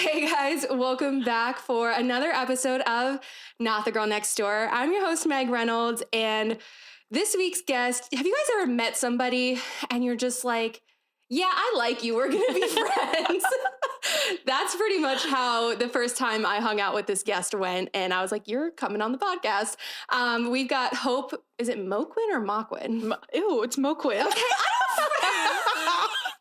Hey guys, welcome back for another episode of Not the Girl Next Door. I'm your host, Meg Reynolds, and this week's guest, have you guys ever met somebody and you're just like, yeah, I like you, we're gonna be friends? That's pretty much how the first time I hung out with this guest went, and I was like, you're coming on the podcast. We've got Hope, is it Moquin or Moquin? Ew, it's Moquin. Okay,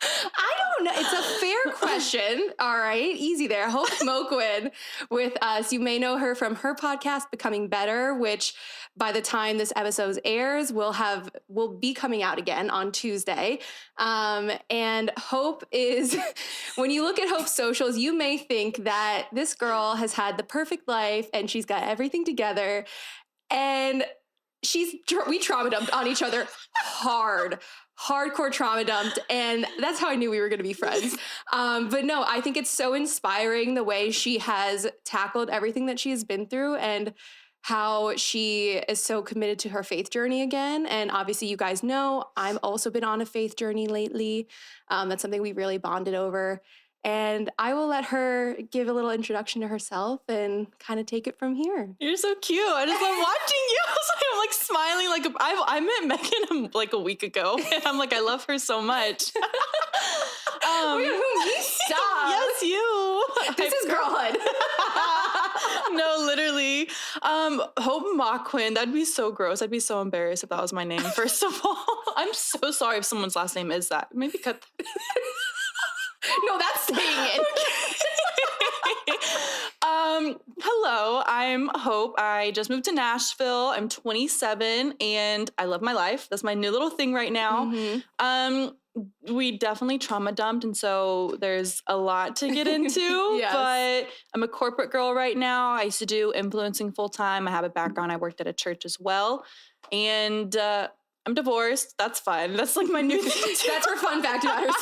I don't know. It's a fair question. All right. Easy there. Hope Moquin with us. You may know her from her podcast, Becoming Better, which by the time this episode airs, will be coming out again on Tuesday. And Hope is, when you look at Hope's socials, you may think that this girl has had the perfect life and she's got everything together. And we trauma dumped on each other hardcore trauma dumped. And that's how I knew we were going to be friends. But no, I think it's so inspiring the way she has tackled everything that she has been through and how she is so committed to her faith journey again. And obviously you guys know I've also been on a faith journey lately. That's something we really bonded over. And I will let her give a little introduction to herself and kind of take it from here. You're so cute. I just love watching you. I'm like smiling. Like I met Megan like a week ago, and I'm like, I love her so much. Stop. Yes, you. This is girlhood. No, literally. Hope Moquin. That'd be so gross. I'd be so embarrassed if that was my name. First of all, I'm so sorry if someone's last name is that. Maybe cut that. No, that's saying it. Hello, I'm Hope. I just moved to Nashville. I'm 27 and I love my life. That's my new little thing right now. Mm-hmm. We definitely trauma dumped, and so there's a lot to get into. Yes. But I'm a corporate girl right now. I used to do influencing full time. I have a background. I worked at a church as well. And I'm divorced. That's fun. That's like my new thing too. That's her fun fact about herself.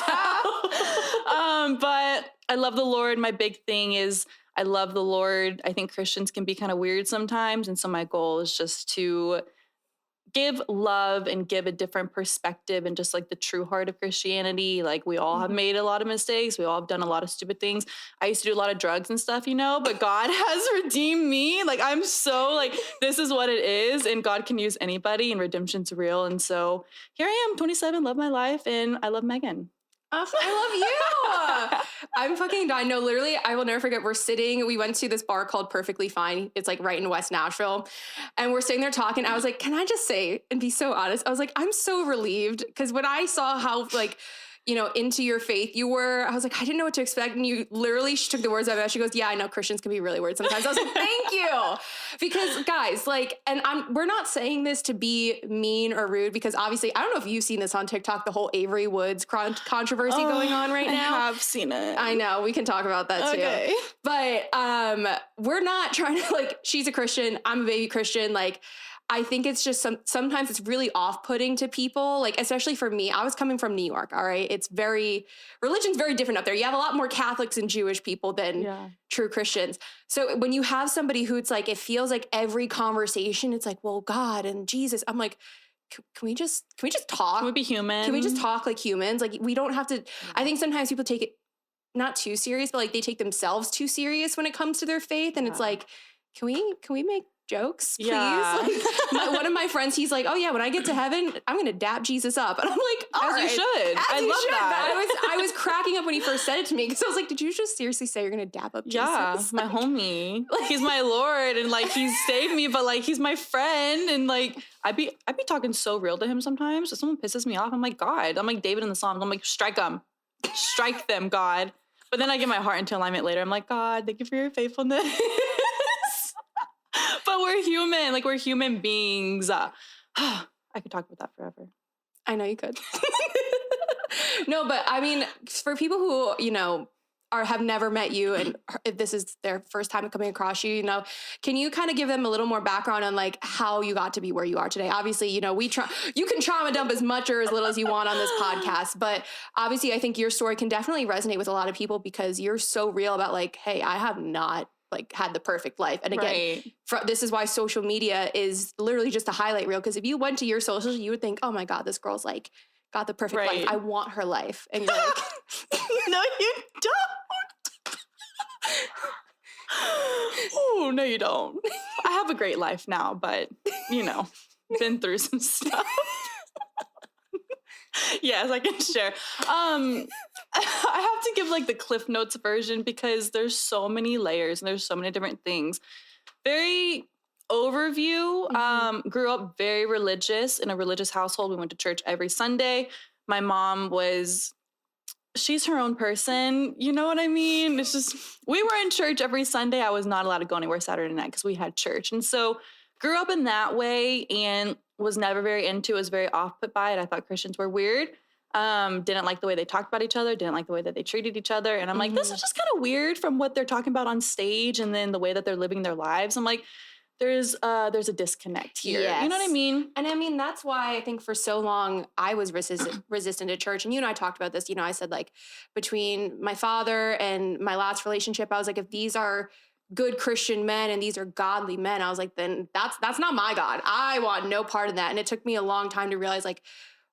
But I love the Lord. My big thing is I love the Lord. I think Christians can be kind of weird sometimes. And so my goal is just to give love and give a different perspective and just like the true heart of Christianity. Like we all have made a lot of mistakes. We all have done a lot of stupid things. I used to do a lot of drugs and stuff, but God has redeemed me. Like I'm so like, this is what it is. And God can use anybody and redemption's real. And so here I am, 27, love my life. And I love Megan. I love you. I'm fucking dying. No, literally, I will never forget. We went to this bar called Perfectly Fine. It's like right in West Nashville. And we're sitting there talking. I was like, can I just say and be so honest? I was like, I'm so relieved. Because when I saw how into your faith you were, I was like, I didn't know what to expect. And you literally, she took the words out of my mouth. She goes, yeah, I know Christians can be really weird sometimes. I was like, thank you. Because guys, we're not saying this to be mean or rude, because obviously, I don't know if you've seen this on TikTok, the whole Avery Woods controversy going on right now. I have seen it. I know, we can talk about that too. Okay. But we're not trying to she's a Christian, I'm a baby Christian. I think it's just sometimes it's really off-putting to people, especially for me. I was coming from New York, all right? Religion's very different up there. You have a lot more Catholics and Jewish people than true Christians. So when you have somebody who it's it feels like every conversation, it's like, well, God and Jesus. I'm like, can we just talk? Can we be human? Can we just talk like humans? We don't have to, I think sometimes people take it not too serious, but they take themselves too serious when it comes to their faith. And it's can we make jokes, please? Yeah. One of my friends, he's like, oh yeah, when I get to heaven, I'm going to dap Jesus up. And I'm like, all right. You should. I love that. But I was cracking up when he first said it to me, because I was like, did you just seriously say you're going to dap up Jesus? Yeah, my homie. He's my Lord, and he's saved me, but he's my friend. And I'd be talking so real to him sometimes. If someone pisses me off, I'm like, God. I'm like David in the Psalms. I'm like, strike them. Strike them, God. But then I get my heart into alignment later. I'm like, God, thank you for your faithfulness. But we're human. We're human beings. I could talk about that forever. I know you could. No, but I mean, for people who, have never met you, and if this is their first time coming across you, can you kind of give them a little more background on how you got to be where you are today? Obviously, you can trauma dump as much or as little as you want on this podcast, but obviously I think your story can definitely resonate with a lot of people, because you're so real about hey, I have not had the perfect life. And again, this is why social media is literally just a highlight reel. Because if you went to your socials, you would think, oh my God, this girl's got the perfect life. I want her life. And you're like, no, you don't. No, you don't. I have a great life now, but, been through some stuff. Yes, I can share. I have to give like the Cliff Notes version because there's so many layers and there's so many different things. Very overview. Grew up very religious in a religious household. We went to church every Sunday. My mom she's her own person. You know what I mean? It's just, we were in church every Sunday. I was not allowed to go anywhere Saturday night because we had church. And so grew up in that way and was never very into, was very off put by it. I thought Christians were weird. Didn't like the way they talked about each other. Didn't like the way that they treated each other. And I'm like, this is just kind of weird from what they're talking about on stage and then the way that they're living their lives. I'm like, there's a disconnect here. Yes. You know what I mean? And I mean, that's why I think for so long I was resistant to church. And you and I talked about this. I said like between my father and my last relationship, I was like, if these are good Christian men and these are godly men, I was like, then that's not my God. I want no part of that. And it took me a long time to realize like,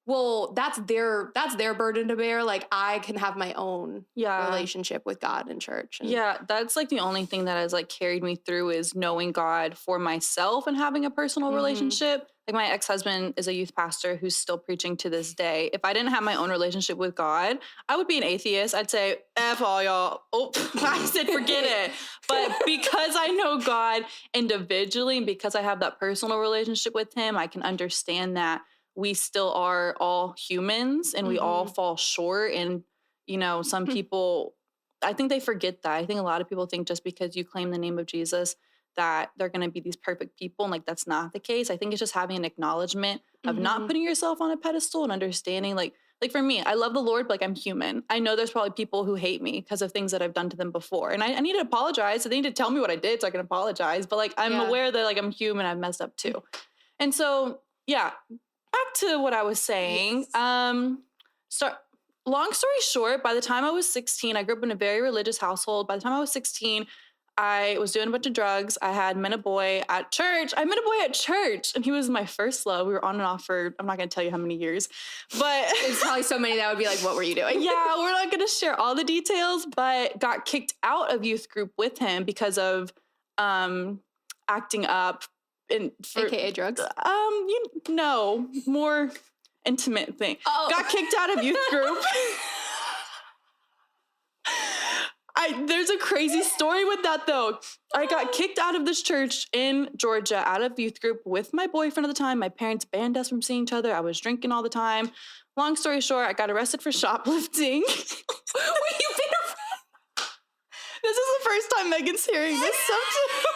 well, that's their burden to bear. Like I can have my own relationship with God and church. And that's like the only thing that has like carried me through is knowing God for myself and having a personal relationship. Like my ex-husband is a youth pastor who's still preaching to this day. If I didn't have my own relationship with God, I would be an atheist. I'd say, F all y'all. Oh, I said, forget it. But because I know God individually and because I have that personal relationship with him, I can understand that we still are all humans and we all fall short. And, some people, I think they forget that. I think a lot of people think just because you claim the name of Jesus that they're going to be these perfect people. And like, that's not the case. I think it's just having an acknowledgement of not putting yourself on a pedestal and understanding like for me, I love the Lord, but like I'm human. I know there's probably people who hate me because of things that I've done to them before. And I need to apologize. So they need to tell me what I did so I can apologize. But like, I'm aware that like I'm human. I've messed up too. And so, back to what I was saying. Long story short, by the time I was 16, I grew up in a very religious household. By the time I was 16, I was doing a bunch of drugs. I met a boy at church. And he was my first love. We were on and off for, I'm not going to tell you how many years, but it's probably so many that would be like, what were you doing? Yeah, we're not going to share all the details, but got kicked out of youth group with him because of acting up. AKA drugs? More intimate thing. Oh. Got kicked out of youth group. There's a crazy story with that though. I got kicked out of this church in Georgia, out of youth group with my boyfriend at the time. My parents banned us from seeing each other. I was drinking all the time. Long story short, I got arrested for shoplifting. Wait, you've been arrested? This is the first time Megan's hearing this subject.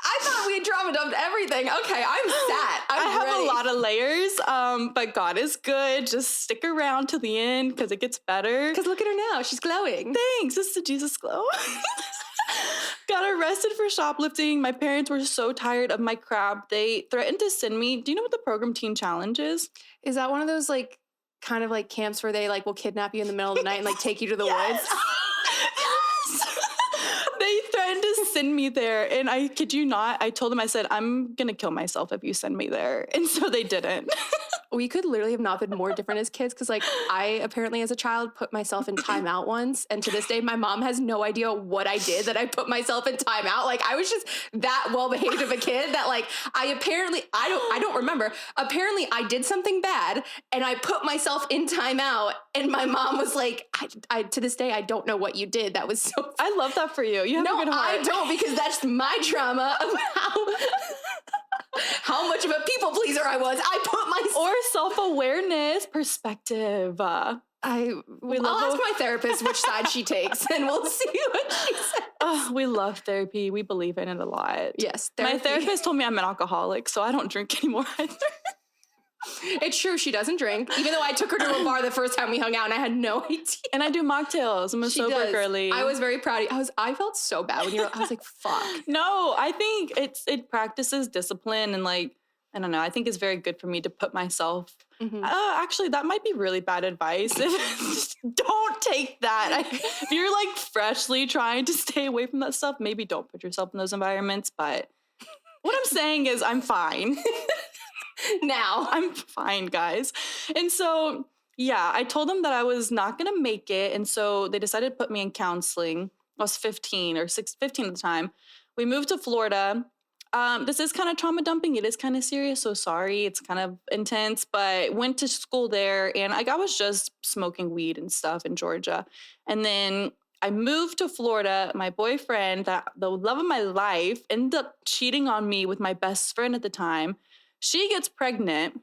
I thought we had trauma dumped everything. Okay, I'm sad. I have a lot of layers, but God is good. Just stick around to the end because it gets better. Because look at her now. She's glowing. Thanks. This is the Jesus glow. Got arrested for shoplifting. My parents were so tired of my crap. They threatened to send me. Do you know what the program Teen Challenge is? Is that one of those like kind of like camps where they like will kidnap you in the middle of the night and like take you to the woods? They threatened to send me there. And I kid you not, I told them, I said, I'm going to kill myself if you send me there. And so they didn't. We could literally have not been more different as kids because, like, I apparently as a child put myself in timeout once. And to this day, my mom has no idea what I did that I put myself in timeout. Like, I was just that well-behaved of a kid that, like, I don't remember. Apparently, I did something bad and I put myself in timeout. And my mom was like, I to this day, I don't know what you did. That was so... I love that for you. You have a good heart. I don't, because that's my trauma of how much of a people pleaser I was. I put myself... Or self-awareness, perspective. I'll ask my therapist which side she takes, and we'll see what she says. We love therapy. We believe in it a lot. Yes, therapy. My therapist told me I'm an alcoholic, so I don't drink anymore either. It's true, she doesn't drink, even though I took her to a bar the first time we hung out and I had no idea. And I do mocktails. I'm a sober girly. I was very proud of you. I felt so bad when I was like, fuck. No, I think it practices discipline and, like, I don't know. I think it's very good for me to put myself. Actually, that might be really bad advice. Don't take that. If you're like freshly trying to stay away from that stuff, maybe don't put yourself in those environments. But what I'm saying is I'm fine. Now I'm fine, guys. And so, yeah, I told them that I was not going to make it. And so they decided to put me in counseling. I was 15 at the time. we moved to Florida. This is kind of trauma dumping. It is kind of serious. So sorry. It's kind of intense, but went to school there and I was just smoking weed and stuff in Georgia. And then I moved to Florida. My boyfriend, the love of my life, ended up cheating on me with my best friend at the time. She gets pregnant.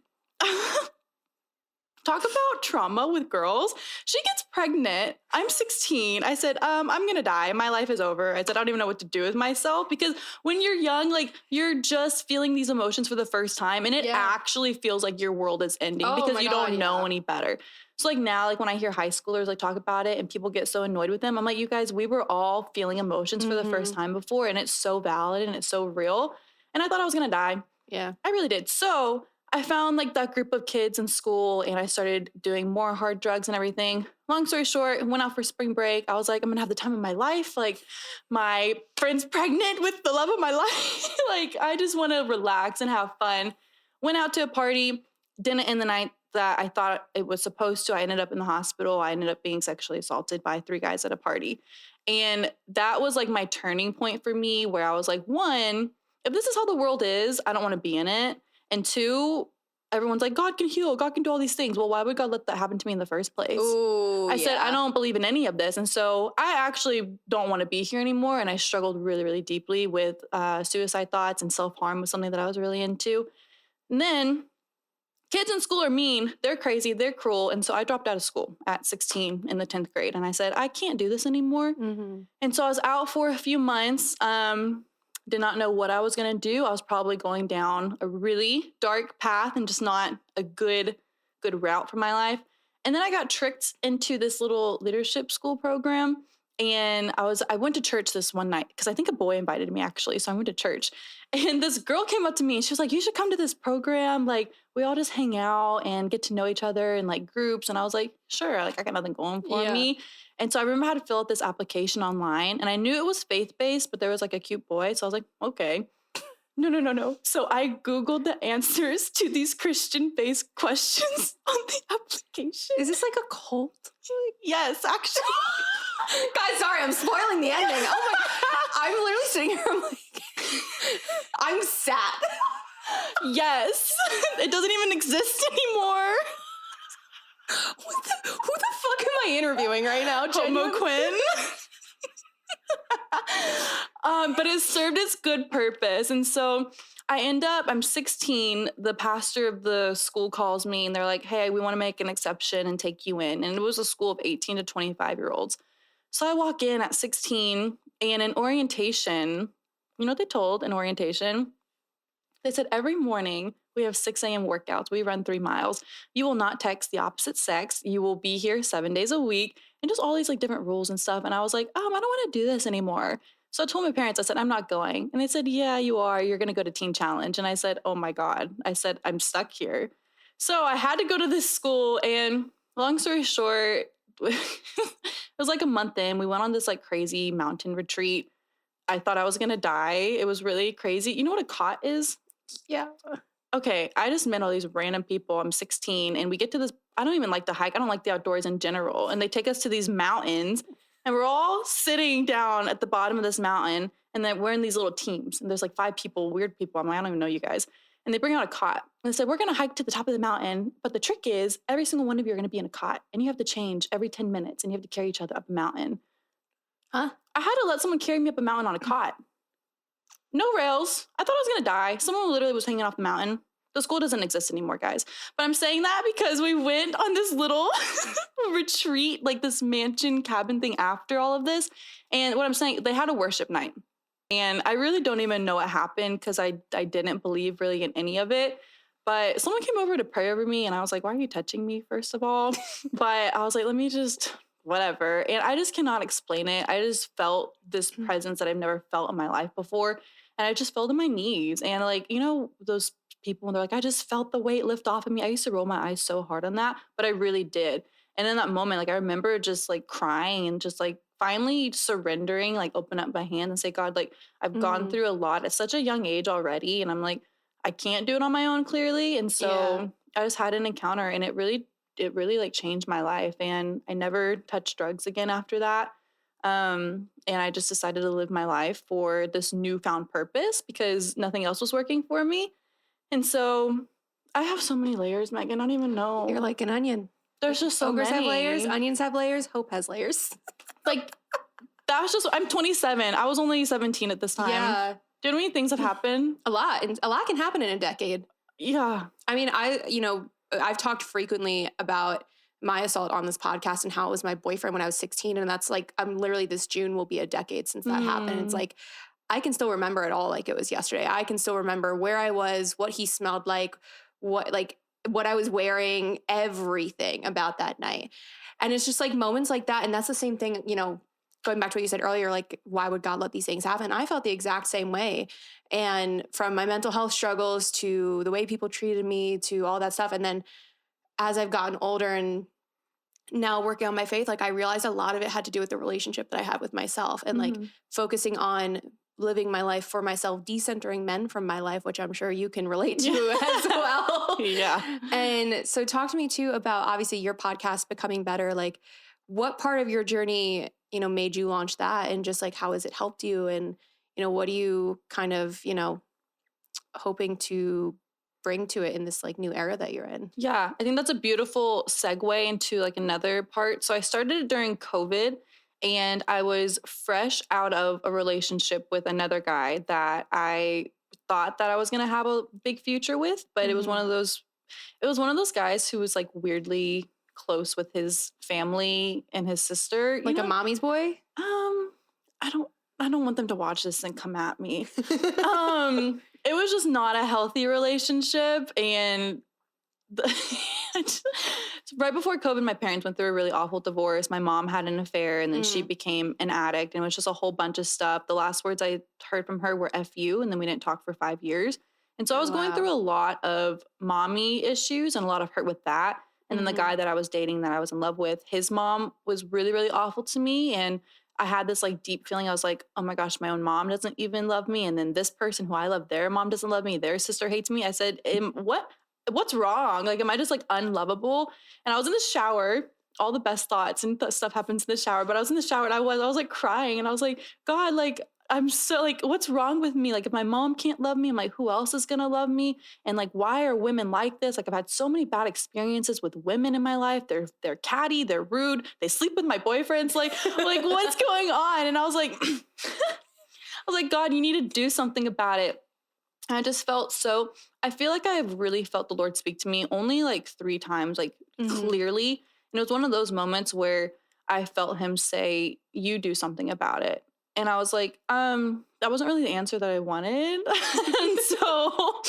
Talk about trauma with girls. She gets pregnant. I'm 16. I said, I'm going to die. My life is over. I said, I don't even know what to do with myself because when you're young, like you're just feeling these emotions for the first time and it actually feels like your world is ending because you don't know any better. So like now, like when I hear high schoolers like talk about it and people get so annoyed with them, I'm like, you guys, we were all feeling emotions for the first time before and it's so valid and it's so real. And I thought I was going to die. Yeah. I really did. So I found like that group of kids in school and I started doing more hard drugs and everything. Long story short, went out for spring break. I was like, I'm gonna have the time of my life. Like my friend's pregnant with the love of my life. Like I just want to relax and have fun. Went out to a party, didn't end the night that I thought it was supposed to. I ended up in the hospital. I ended up being sexually assaulted by 3 guys at a party. And that was like my turning point for me where I was like, 1, if this is how the world is, I don't want to be in it. And 2, everyone's like, God can heal. God can do all these things. Well, why would God let that happen to me in the first place? Ooh, I said, I don't believe in any of this. And so I actually don't want to be here anymore. And I struggled really, really deeply with suicide thoughts and self-harm was something that I was really into. And then kids in school are mean. They're crazy. They're cruel. And so I dropped out of school at 16 in the 10th grade. And I said, I can't do this anymore. And so I was out for a few months. Did not know what I was going to do. I was probably going down a really dark path and just not a good route for my life. And then I got tricked into this little leadership school program. And I went to church this one night because I think a boy invited me actually. So I went to church and this girl came up to me and she was like, you should come to this program. Like we all just hang out and get to know each other in like groups. And I was like, sure. Like I got nothing going for me. And so I remember how to fill out this application online and I knew it was faith-based, but there was like a cute boy. So I was like, okay. No. So I Googled the answers to these Christian-based questions on the application. Is this like a cult? Yes, actually. Guys, sorry, I'm spoiling the ending. Oh my, I'm literally sitting here, I'm like, I'm sad. Yes. It doesn't even exist anymore. Who the fuck am I interviewing right now? Hope Moquin. But it served its good purpose. And so I'm 16. The pastor of the school calls me and they're like, hey, we want to make an exception and take you in. And it was a school of 18 to 25-year-olds. So I walk in at 16 and in orientation, you know what they told in orientation? They said every morning we have 6 a.m. workouts. We run 3 miles. You will not text the opposite sex. You will be here 7 days a week and just all these like different rules and stuff. And I was like, I don't want to do this anymore. So I told my parents, I said, I'm not going. And they said, yeah, you are. You're going to go to Teen Challenge. And I said, oh my God. I said, I'm stuck here. So I had to go to this school and long story short, it was like a month in. We went on this like crazy mountain retreat. I thought I was going to die. It was really crazy. You know what a cot is? Yeah. Okay, I just met all these random people. I'm 16 and we get to this, I don't even like to hike. I don't like the outdoors in general. And they take us to these mountains and we're all sitting down at the bottom of this mountain and then we're in these little teams. And there's like 5 people, weird people. I'm like, I don't even know you guys. And they bring out a cot. And they said, we're going to hike to the top of the mountain. But the trick is every single one of you are going to be in a cot and you have to change every 10 minutes and you have to carry each other up a mountain. Huh? I had to let someone carry me up a mountain on a cot. No rails. I thought I was going to die. Someone literally was hanging off the mountain. The school doesn't exist anymore, guys. But I'm saying that because we went on this little retreat, like this mansion cabin thing after all of this. And what I'm saying, they had a worship night. And I really don't even know what happened because I didn't believe really in any of it. But someone came over to pray over me and I was like, why are you touching me, first of all? But I was like, let me just, whatever. And I just cannot explain it. I just felt this presence that I've never felt in my life before. And I just fell to my knees. And like, you know, those people, and they're like, I just felt the weight lift off of me. I used to roll my eyes so hard on that, but I really did. And in that moment, like I remember just like crying and just like finally surrendering, like open up my hand and say, God, like I've gone through a lot at such a young age already. And I'm like, I can't do it on my own clearly. And so I just had an encounter and it really like changed my life. And I never touched drugs again after that. And I just decided to live my life for this newfound purpose because nothing else was working for me. And so I have so many layers, Megan. I don't even know. You're like an onion. There's just so Ogres many. have layers, onions have layers, Hope has layers. Like, that's just, I'm 27. I was only 17 at this time. Yeah. Do you know how many things have happened? A lot. And a lot can happen in a decade. Yeah. I mean, I've talked frequently about my assault on this podcast and how it was my boyfriend when I was 16. And that's like, I'm literally, this June will be a decade since that happened. It's like, I can still remember it all like it was yesterday. I can still remember where I was, what he smelled like, what I was wearing, everything about that night. And it's just like moments like that. And that's the same thing, going back to what you said earlier, like, why would God let these things happen? I felt the exact same way. And from my mental health struggles to the way people treated me to all that stuff. And then as I've gotten older and now working on my faith, like, I realized a lot of it had to do with the relationship that I had with myself and like focusing on living my life for myself, decentering men from my life, which I'm sure you can relate to as well. Yeah. And so talk to me too about obviously your podcast, Becoming Better. Like, what part of your journey, made you launch that, and just like, how has it helped you? And, what are you kind of, hoping to bring to it in this like new era that you're in? Yeah, I think that's a beautiful segue into like another part. So I started it during COVID, and I was fresh out of a relationship with another guy that I thought that I was going to have a big future with, but it was one of those guys who was like weirdly close with his family and his sister, Like a mommy's boy? I don't want them to watch this and come at me. It was just not a healthy relationship. And right before COVID, my parents went through a really awful divorce. My mom had an affair, and then she became an addict, and it was just a whole bunch of stuff. The last words I heard from her were F you, and then we didn't talk for 5 years. And so I was going through a lot of mommy issues and a lot of hurt with that. And then the guy that I was dating, that I was in love with, his mom was really, really awful to me. And I had this like deep feeling. I was like, oh my gosh, my own mom doesn't even love me. And then this person who I love, their mom doesn't love me. Their sister hates me. I said, what's wrong? Like, am I just like unlovable? And I was in the shower. All the best thoughts and stuff happens in the shower. But I was in the shower and I was like crying. And I was like, God, like, I'm so like, what's wrong with me? Like, if my mom can't love me, I'm like, who else is gonna love me? And like, why are women like this? Like, I've had so many bad experiences with women in my life. They're catty, they're rude, they sleep with my boyfriends. Like what's going on? And I was like, God, you need to do something about it. And I just felt I feel like I've really felt the Lord speak to me only like 3 times, like clearly. And it was one of those moments where I felt him say, you do something about it. And I was like, that wasn't really the answer that I wanted. And so,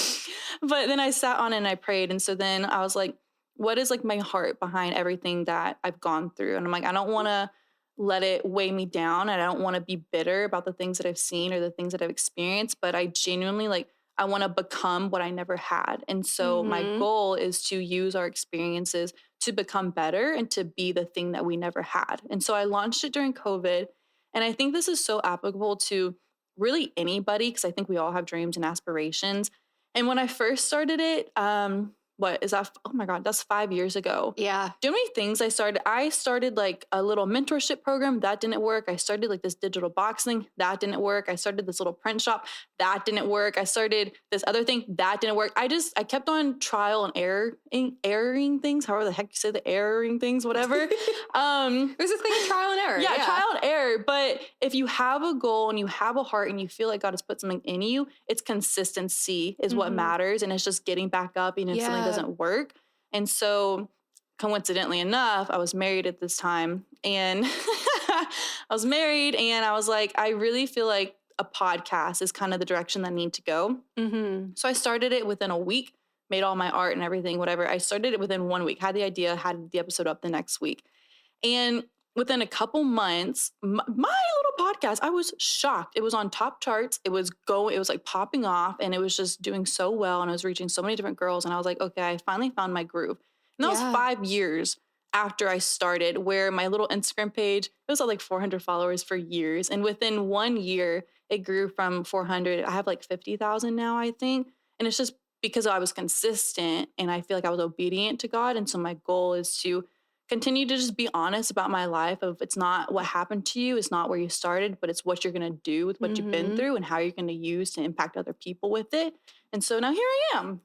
but then I sat on it and I prayed. And so then I was like, what is like my heart behind everything that I've gone through? And I'm like, I don't want to let it weigh me down. And I don't want to be bitter about the things that I've seen or the things that I've experienced, but I genuinely I want to become what I never had. And so my goal is to use our experiences to become better and to be the thing that we never had. And so I launched it during COVID. And I think this is so applicable to really anybody, because I think we all have dreams and aspirations. And when I first started it, what is that? Oh my God, that's 5 years ago. Yeah. Do you know how many things I started? I started like a little mentorship program. That didn't work. I started like this digital boxing. That didn't work. I started this little print shop. That didn't work. I started this other thing. That didn't work. I kept on trial and erroring things, however the heck you say the erroring things, whatever. There's this thing of trial and error. Yeah, trial and error. But if you have a goal and you have a heart and you feel like God has put something in you, it's consistency is what matters. And it's just getting back up even if something doesn't work. And so coincidentally enough, I was married at this time, and I was like, I really feel like a podcast is kind of the direction that I need to go. So I started it within a week, made all my art and everything, whatever. I started it within 1 week, had the idea, had the episode up the next week. And within a couple months, my little podcast, I was shocked. It was on top charts. It was like popping off, and it was just doing so well. And I was reaching so many different girls. And I was like, okay, I finally found my groove. And that was 5 years after I started, where my little Instagram page, it was at like 400 followers for years. And within 1 year, it grew from 400. I have like 50,000 now, I think. And it's just because I was consistent and I feel like I was obedient to God. And so my goal is to continue to just be honest about my life of it's not what happened to you, it's not where you started, but it's what you're going to do with what you've been through and how you're going to use to impact other people with it. And so now here I am.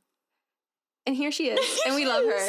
And here she is. And we love her.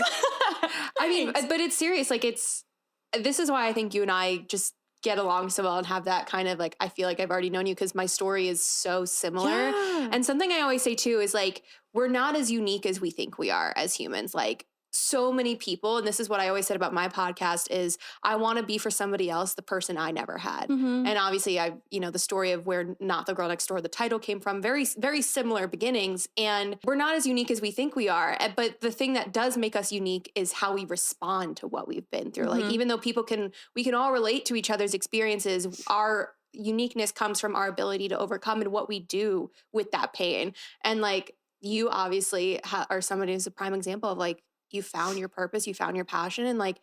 I mean, but it's serious. Like this is why I think you and I just get along so well and have that kind of like, I feel like I've already known you because my story is so similar. Yeah. And something I always say too is like, we're not as unique as we think we are as humans. Like so many people, and this is what I always said about my podcast is I want to be for somebody else the person I never had. And obviously the story of where Not the Girl Next Door, the title came from, very, very similar beginnings. And we're not as unique as we think we are. But the thing that does make us unique is how we respond to what we've been through. Like even though we can all relate to each other's experiences, our uniqueness comes from our ability to overcome and what we do with that pain. And like you obviously are somebody who's a prime example of like, you found your purpose, you found your passion. And like,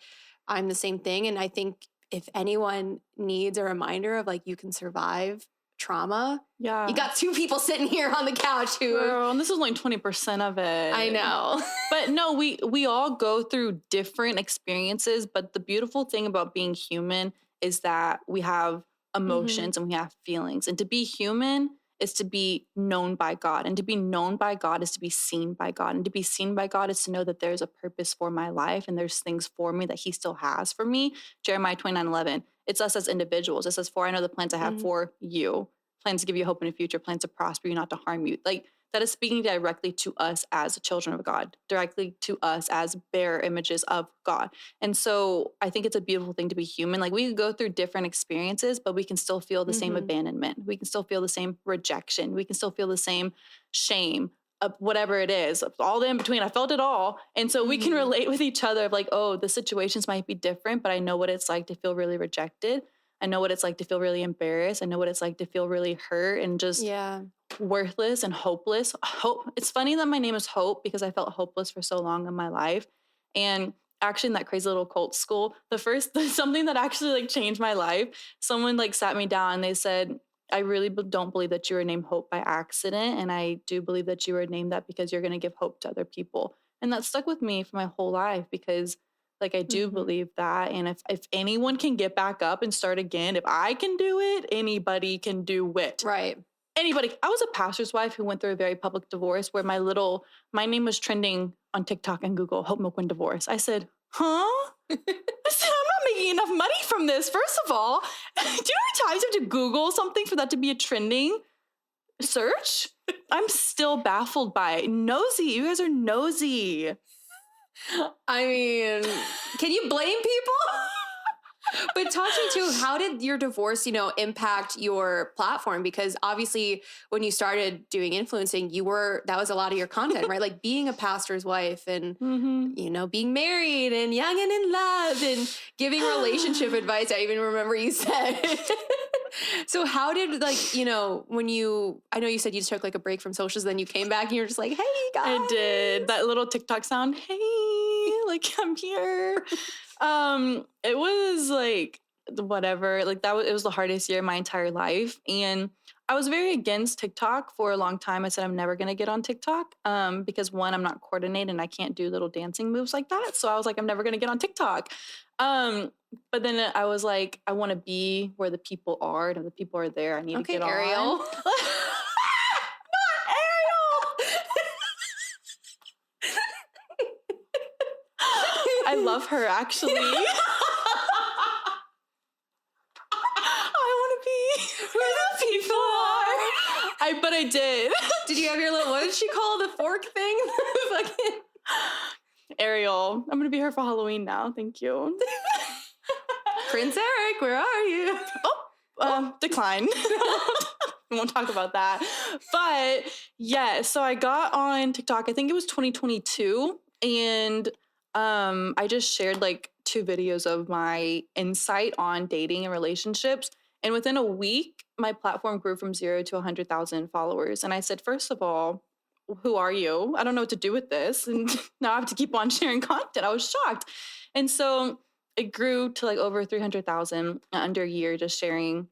I'm the same thing. And I think if anyone needs a reminder of like, you can survive trauma. Yeah. You got two people sitting here on the couch who Girl, and this is only 20% of it. I know. But no, we all go through different experiences. But the beautiful thing about being human is that we have emotions and we have feelings. And to be human is to be known by God. And to be known by God is to be seen by God. And to be seen by God is to know that there's a purpose for my life and there's things for me that he still has for me. Jeremiah 29:11. It's us as individuals. It says, for I know the plans I have for you. Plans to give you hope in the future, plans to prosper you, not to harm you. Like that is speaking directly to us as children of God, directly to us as bearer images of God. And so I think it's a beautiful thing to be human. Like we could go through different experiences, but we can still feel the same abandonment. We can still feel the same rejection. We can still feel the same shame of whatever it is, all the in between. I felt it all. And so we can relate with each other of like, oh, the situations might be different, but I know what it's like to feel really rejected. I know what it's like to feel really embarrassed. I know what it's like to feel really hurt and just worthless and hopeless. Hope. It's funny that my name is Hope because I felt hopeless for so long in my life. And actually in that crazy little cult school, something that actually like changed my life, someone like sat me down and they said, I really don't believe that you were named Hope by accident. And I do believe that you were named that because you're going to give hope to other people. And that stuck with me for my whole life because like I do believe that. And if anyone can get back up and start again, if I can do it, anybody can do it. Right. Anybody. I was a pastor's wife who went through a very public divorce where my name was trending on TikTok and Google, Hope Moquin divorce. I said, huh? I said, I'm not making enough money from this. First of all, do you know how many times you have to Google something for that to be a trending search? I'm still baffled by it. Nosy. You guys are nosy. I mean, can you blame people? But talk to me too, how did your divorce, impact your platform? Because obviously when you started doing influencing, that was a lot of your content, right? Like being a pastor's wife and, being married and young and in love and giving relationship advice. I even remember you said. So how did when I know you said you just took like a break from socials, then you came back and you're just like, hey guys. I did that little TikTok sound. Hey, like I'm here. It was like whatever, like it was the hardest year of my entire life. And I was very against TikTok for a long time. I said, I'm never going to get on TikTok. Because one, I'm not coordinated and I can't do little dancing moves like that. So I was like, I'm never going to get on TikTok. But then I was like, I want to be where the people are. And if the people are there, I need to get Ariel. on. Not Ariel. I love her, actually. I want to be where the people are. But I did. Did you have your little, what did she call the fork thing? Fucking Ariel. I'm going to be her for Halloween now. Thank you. Prince Eric, where are you? Decline. We won't talk about that. But yeah, so I got on TikTok, I think it was 2022. And I just shared like 2 videos of my insight on dating and relationships. And within a week, my platform grew from 0 to 100,000 followers. And I said, first of all, who are you? I don't know what to do with this. And now I have to keep on sharing content. I was shocked. And so it grew to like over 300,000 under a year, just sharing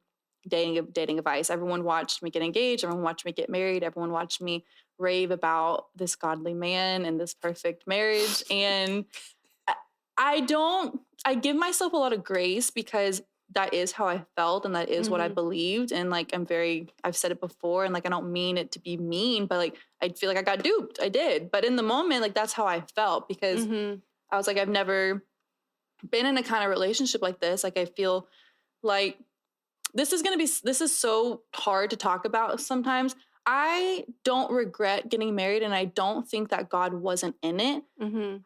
dating advice. Everyone watched me get engaged. Everyone watched me get married. Everyone watched me rave about this godly man and this perfect marriage. And I give myself a lot of grace because that is how I felt and that is what I believed. And like, I've said it before and like, I don't mean it to be mean, but like, I feel like I got duped. I did. But in the moment, like, that's how I felt because I was like, I've never been in a kind of relationship like this. Like, I feel like this is so hard to talk about sometimes. I don't regret getting married and I don't think that God wasn't in it.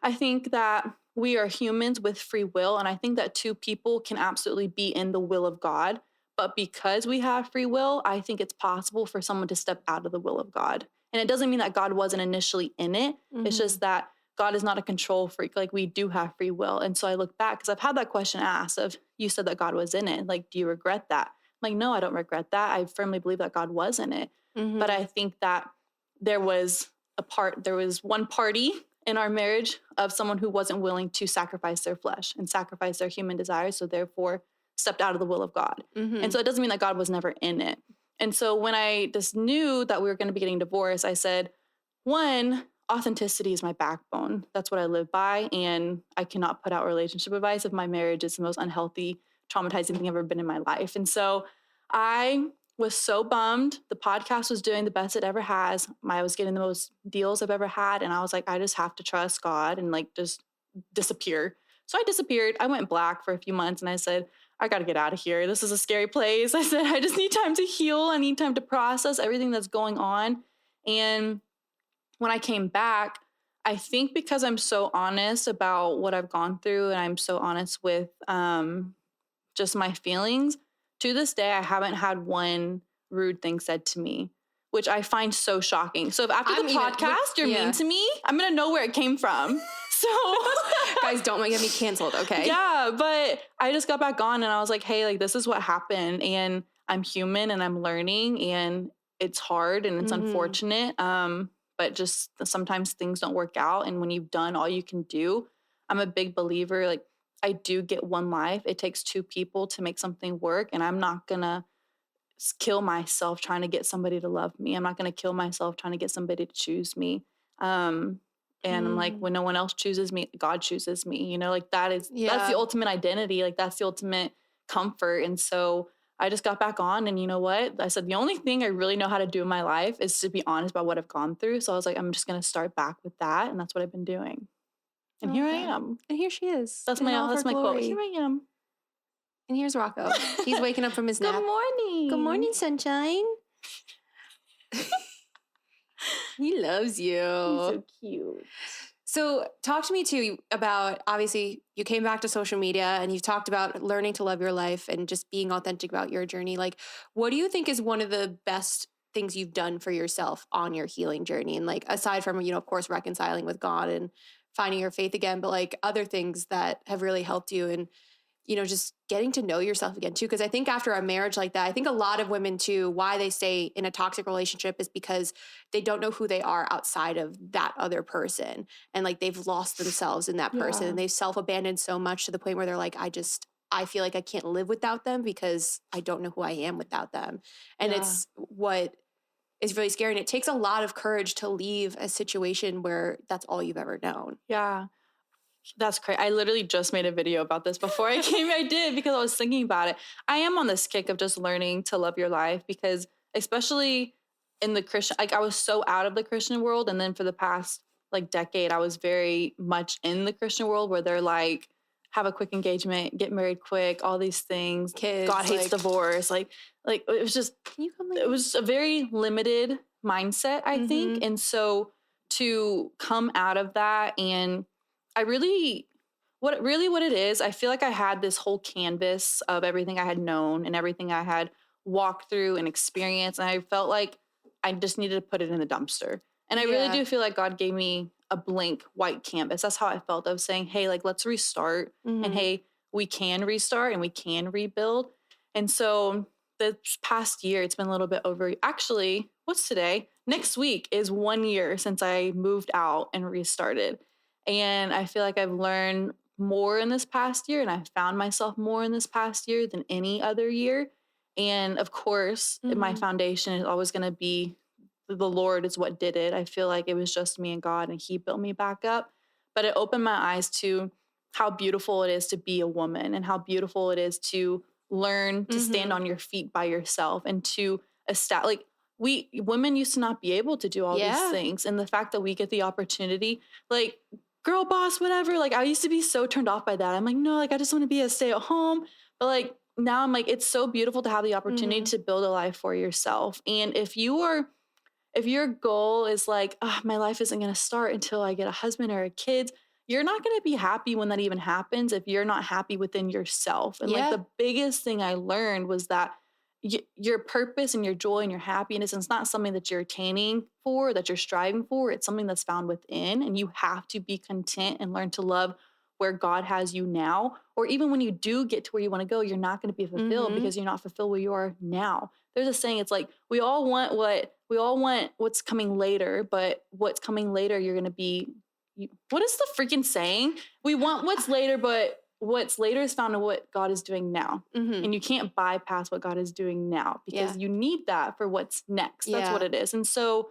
I think that we are humans with free will. And I think that two people can absolutely be in the will of God. But because we have free will, I think it's possible for someone to step out of the will of God. And it doesn't mean that God wasn't initially in it. It's just that God is not a control freak. Like we do have free will. And so I look back because I've had that question asked of, you said that God was in it. Like, do you regret that? I'm like, no, I don't regret that. I firmly believe that God was in it. But I think that there was one party in our marriage of someone who wasn't willing to sacrifice their flesh and sacrifice their human desires. So therefore stepped out of the will of God. And so it doesn't mean that God was never in it. And so when I just knew that we were going to be getting divorced, I said, one, authenticity is my backbone. That's what I live by. And I cannot put out relationship advice if my marriage is the most unhealthy, traumatizing thing I've ever been in my life. And so I was so bummed. The podcast was doing the best it ever has. I was getting the most deals I've ever had. And I was like, I just have to trust God and like just disappear. So I disappeared. I went black for a few months and I said, I got to get out of here. This is a scary place. I said, I just need time to heal. I need time to process everything that's going on. And when I came back, I think because I'm so honest about what I've gone through and I'm so honest with just my feelings, to this day, I haven't had one rude thing said to me, which I find so shocking. So if after the podcast you're mean to me, I'm going to know where it came from. So guys, don't get me canceled, okay? Yeah, but I just got back on and I was like, hey, like this is what happened and I'm human and I'm learning and it's hard and it's unfortunate. But just sometimes things don't work out. And when you've done all you can do, I'm a big believer, like I do get one life. It takes two people to make something work. And I'm not going to kill myself trying to get somebody to love me. I'm not going to kill myself trying to get somebody to choose me. And I'm like, when no one else chooses me, God chooses me, you know, like that's the ultimate identity. Like that's the ultimate comfort. And so I just got back on and you know what? I said, the only thing I really know how to do in my life is to be honest about what I've gone through. So I was like, I'm just going to start back with that. And that's what I've been doing. And here I am. And here she is. That's my quote. Here I am. And here's Rocco. He's waking up from his nap. Good morning. Good morning, sunshine. He loves you. He's so cute. So talk to me too about, obviously you came back to social media and you've talked about learning to love your life and just being authentic about your journey. Like, what do you think is one of the best things you've done for yourself on your healing journey? And like, aside from, you know, of course, reconciling with God and finding your faith again, but like other things that have really helped you and, you know, just getting to know yourself again too. Because I think after a marriage like that, I think a lot of women too, why they stay in a toxic relationship is because they don't know who they are outside of that other person. And like they've lost themselves in that person and they've self-abandoned so much to the point where they're like, I feel like I can't live without them because I don't know who I am without them. And it's what is really scary. And it takes a lot of courage to leave a situation where that's all you've ever known. Yeah. That's crazy. I literally just made a video about this before I came. I did because I was thinking about it. I am on this kick of just learning to love your life because especially in the Christian, like I was so out of the Christian world. And then for the past like decade, I was very much in the Christian world where they're like, have a quick engagement, get married quick, all these things. Kids, God hates divorce. Like it was just, it was a very limited mindset, I think. And so to come out of that and what it is, I feel like I had this whole canvas of everything I had known and everything I had walked through and experienced. And I felt like I just needed to put it in the dumpster. And I really do feel like God gave me a blank white canvas. That's how I felt of saying, hey, like, let's restart. And hey, we can restart and we can rebuild. And so this past year, it's been a little bit over. Actually, what's today? Next week is 1 year since I moved out and restarted. And I feel like I've learned more in this past year and I found myself more in this past year than any other year. And of course, my foundation is always going to be the Lord is what did it. I feel like it was just me and God and he built me back up. But it opened my eyes to how beautiful it is to be a woman and how beautiful it is to learn to stand on your feet by yourself and to establish, like, we women used to not be able to do all these things. And the fact that we get the opportunity, like, girl boss, whatever, like, I used to be so turned off by that. I'm like, no, like, I just want to be a stay at home. But like now I'm like, it's so beautiful to have the opportunity to build a life for yourself. And if your goal is like, oh, my life isn't going to start until I get a husband or a kid, you're not going to be happy when that even happens if you're not happy within yourself. And like the biggest thing I learned was that your purpose and your joy and your happiness is not something that you're attaining for, that you're striving for. It's something that's found within, and you have to be content and learn to love where God has you now. Or even when you do get to where you want to go, you're not going to be fulfilled because you're not fulfilled where you are now. There's a saying, it's like, we all want what's coming later, but what's coming later, you're going to be, what is the freaking saying? We want what's later, but what's later is found in what God is doing now. And you can't bypass what God is doing now because you need that for what's next. That's what it is. And so,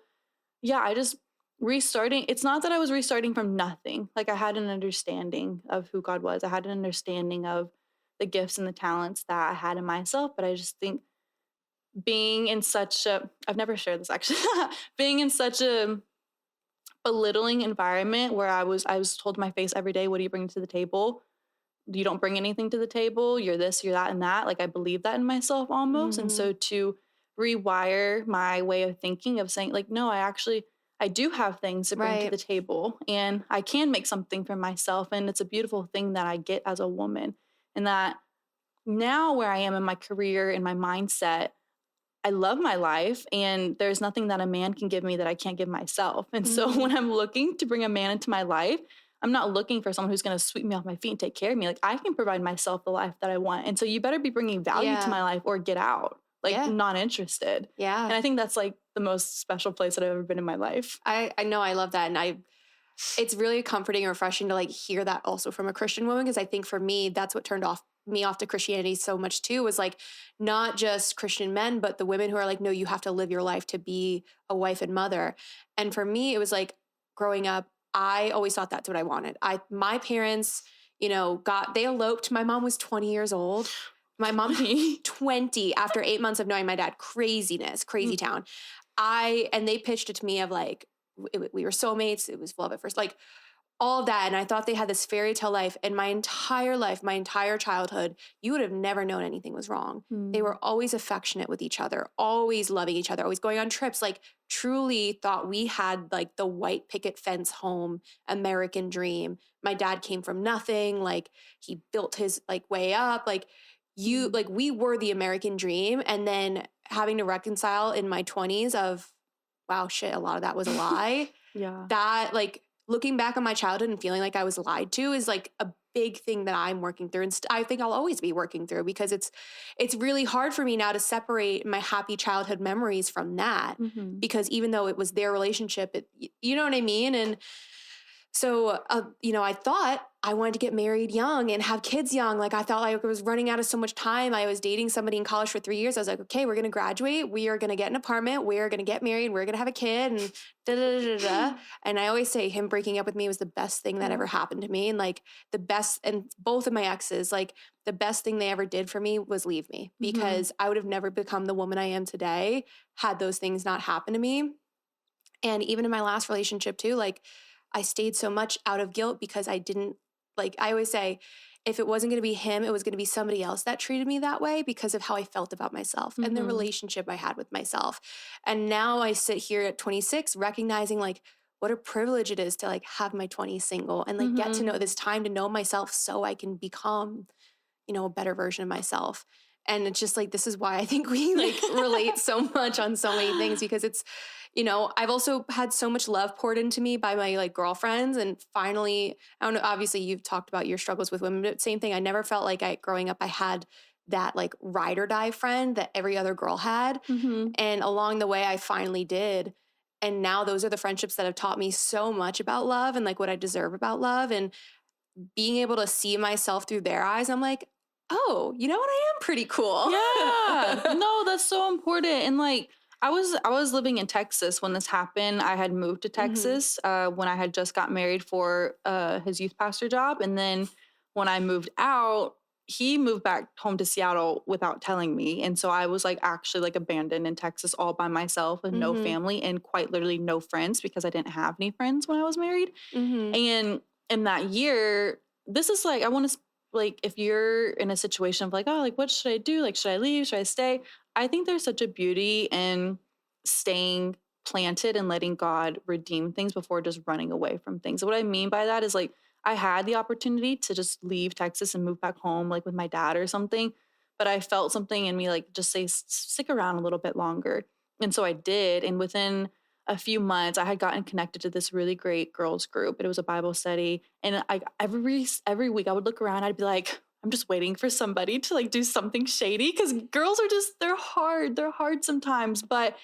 I just restarting. It's not that I was restarting from nothing. Like, I had an understanding of who God was. I had an understanding of the gifts and the talents that I had in myself. But I just think being in such a, I've never shared this actually, being in such a belittling environment where I was told to my face every day, what do you bring to the table? You don't bring anything to the table. You're this, you're that, and that. Like, I believe that in myself almost. And so to rewire my way of thinking of saying, like, no, I do have things to bring to the table, and I can make something for myself. And it's a beautiful thing that I get as a woman. And that now where I am in my career, in my mindset, I love my life, and there's nothing that a man can give me that I can't give myself. And so when I'm looking to bring a man into my life, I'm not looking for someone who's going to sweep me off my feet and take care of me. Like, I can provide myself the life that I want. And so you better be bringing value to my life or get out, like not interested. And I think that's like the most special place that I've ever been in my life. I know, I love that. And it's really comforting and refreshing to like hear that also from a Christian woman. Because I think for me, that's what turned me off to Christianity so much too, was like not just Christian men, but the women who are like, no, you have to live your life to be a wife and mother. And for me, it was like growing up, I always thought that's what I wanted. My parents, they eloped. My mom was 20 years old. My mom 20 after 8 months of knowing my dad. Crazy town. And they pitched it to me of like, we were soulmates. It was love at first, like all of that. And I thought they had this fairy tale life. And my entire life, my entire childhood, you would have never known anything was wrong. They were always affectionate with each other, always loving each other, always going on trips, like truly thought we had like the white picket fence home American dream. My dad came from nothing. Like, he built his like way up. Like, we were the American dream. And then having to reconcile in my 20s of, wow, shit, a lot of that was a lie. That, like, looking back on my childhood and feeling like I was lied to is like a big thing that I'm working through. And I think I'll always be working through, because it's really hard for me now to separate my happy childhood memories from that. Because even though it was their relationship, you know what I mean? And so, I thought I wanted to get married young and have kids young. Like, I thought like I was running out of so much time. I was dating somebody in college for 3 years. I was like, okay, we're going to graduate. We are going to get an apartment. We're going to get married. We're going to have a kid, and da, da, da, da, da. And I always say him breaking up with me was the best thing that ever happened to me. And like and both of my exes, like the best thing they ever did for me was leave me, because I would have never become the woman I am today had those things not happened to me. And even in my last relationship too, like, I stayed so much out of guilt because I didn't, like, I always say, if it wasn't going to be him, it was going to be somebody else that treated me that way because of how I felt about myself and the relationship I had with myself. And now I sit here at 26 recognizing like what a privilege it is to like have my 20s single and like get to know this time to know myself so I can become, a better version of myself. And it's just like, this is why I think we like relate so much on so many things, because it's, I've also had so much love poured into me by my like girlfriends. And finally, I don't know, obviously you've talked about your struggles with women, but same thing. I never felt like growing up, I had that like ride or die friend that every other girl had. And along the way, I finally did. And now those are the friendships that have taught me so much about love and like what I deserve about love. And being able to see myself through their eyes, I'm like, oh, you know what? I am pretty cool. Yeah. No, that's so important. And like, I was living in Texas when this happened. I had moved to Texas when I had just got married for his youth pastor job. And then when I moved out, he moved back home to Seattle without telling me. And so I was like actually like abandoned in Texas all by myself with no family and quite literally no friends because I didn't have any friends when I was married. And in that year, this is like, I want to, like, if you're in a situation of like, oh, like, what should I do? Like, should I leave? Should I stay? I think there's such a beauty in staying planted and letting God redeem things before just running away from things. So what I mean by that is like, I had the opportunity to just leave Texas and move back home, like with my dad or something. But I felt something in me, like, just say, stick around a little bit longer. And so I did. And within a few months, I had gotten connected to this really great girls group. It was a Bible study. And every week I would look around, I'd be like, I'm just waiting for somebody to like do something shady. Cause girls are just, they're hard sometimes, but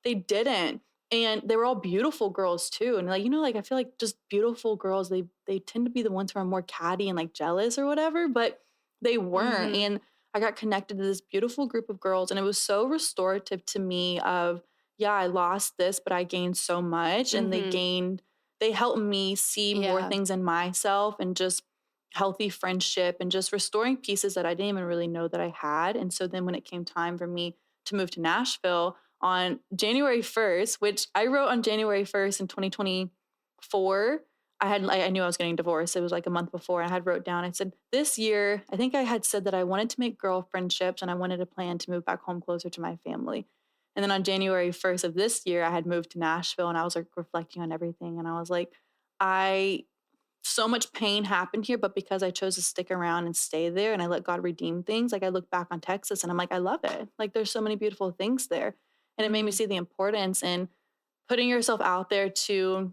they didn't. And they were all beautiful girls too. And like, like, I feel like just beautiful girls, they tend to be the ones who are more catty and like jealous or whatever, but they weren't. And I got connected to this beautiful group of girls. And it was so restorative to me of, yeah, I lost this, but I gained so much. And they helped me see more things in myself and just healthy friendship and just restoring pieces that I didn't even really know that I had. And so then when it came time for me to move to Nashville, on January 1st, which I wrote on January 1st in 2024, I knew I was getting divorced. It was like a month before. And I had wrote down, I said, this year, I think I had said that I wanted to make girl friendships and I wanted to plan to move back home closer to my family. And then on January 1st of this year, I had moved to Nashville and I was like reflecting on everything. And I was like, so much pain happened here, but because I chose to stick around and stay there and I let God redeem things, like I look back on Texas and I'm like, I love it. Like there's so many beautiful things there. And it made me see the importance in putting yourself out there to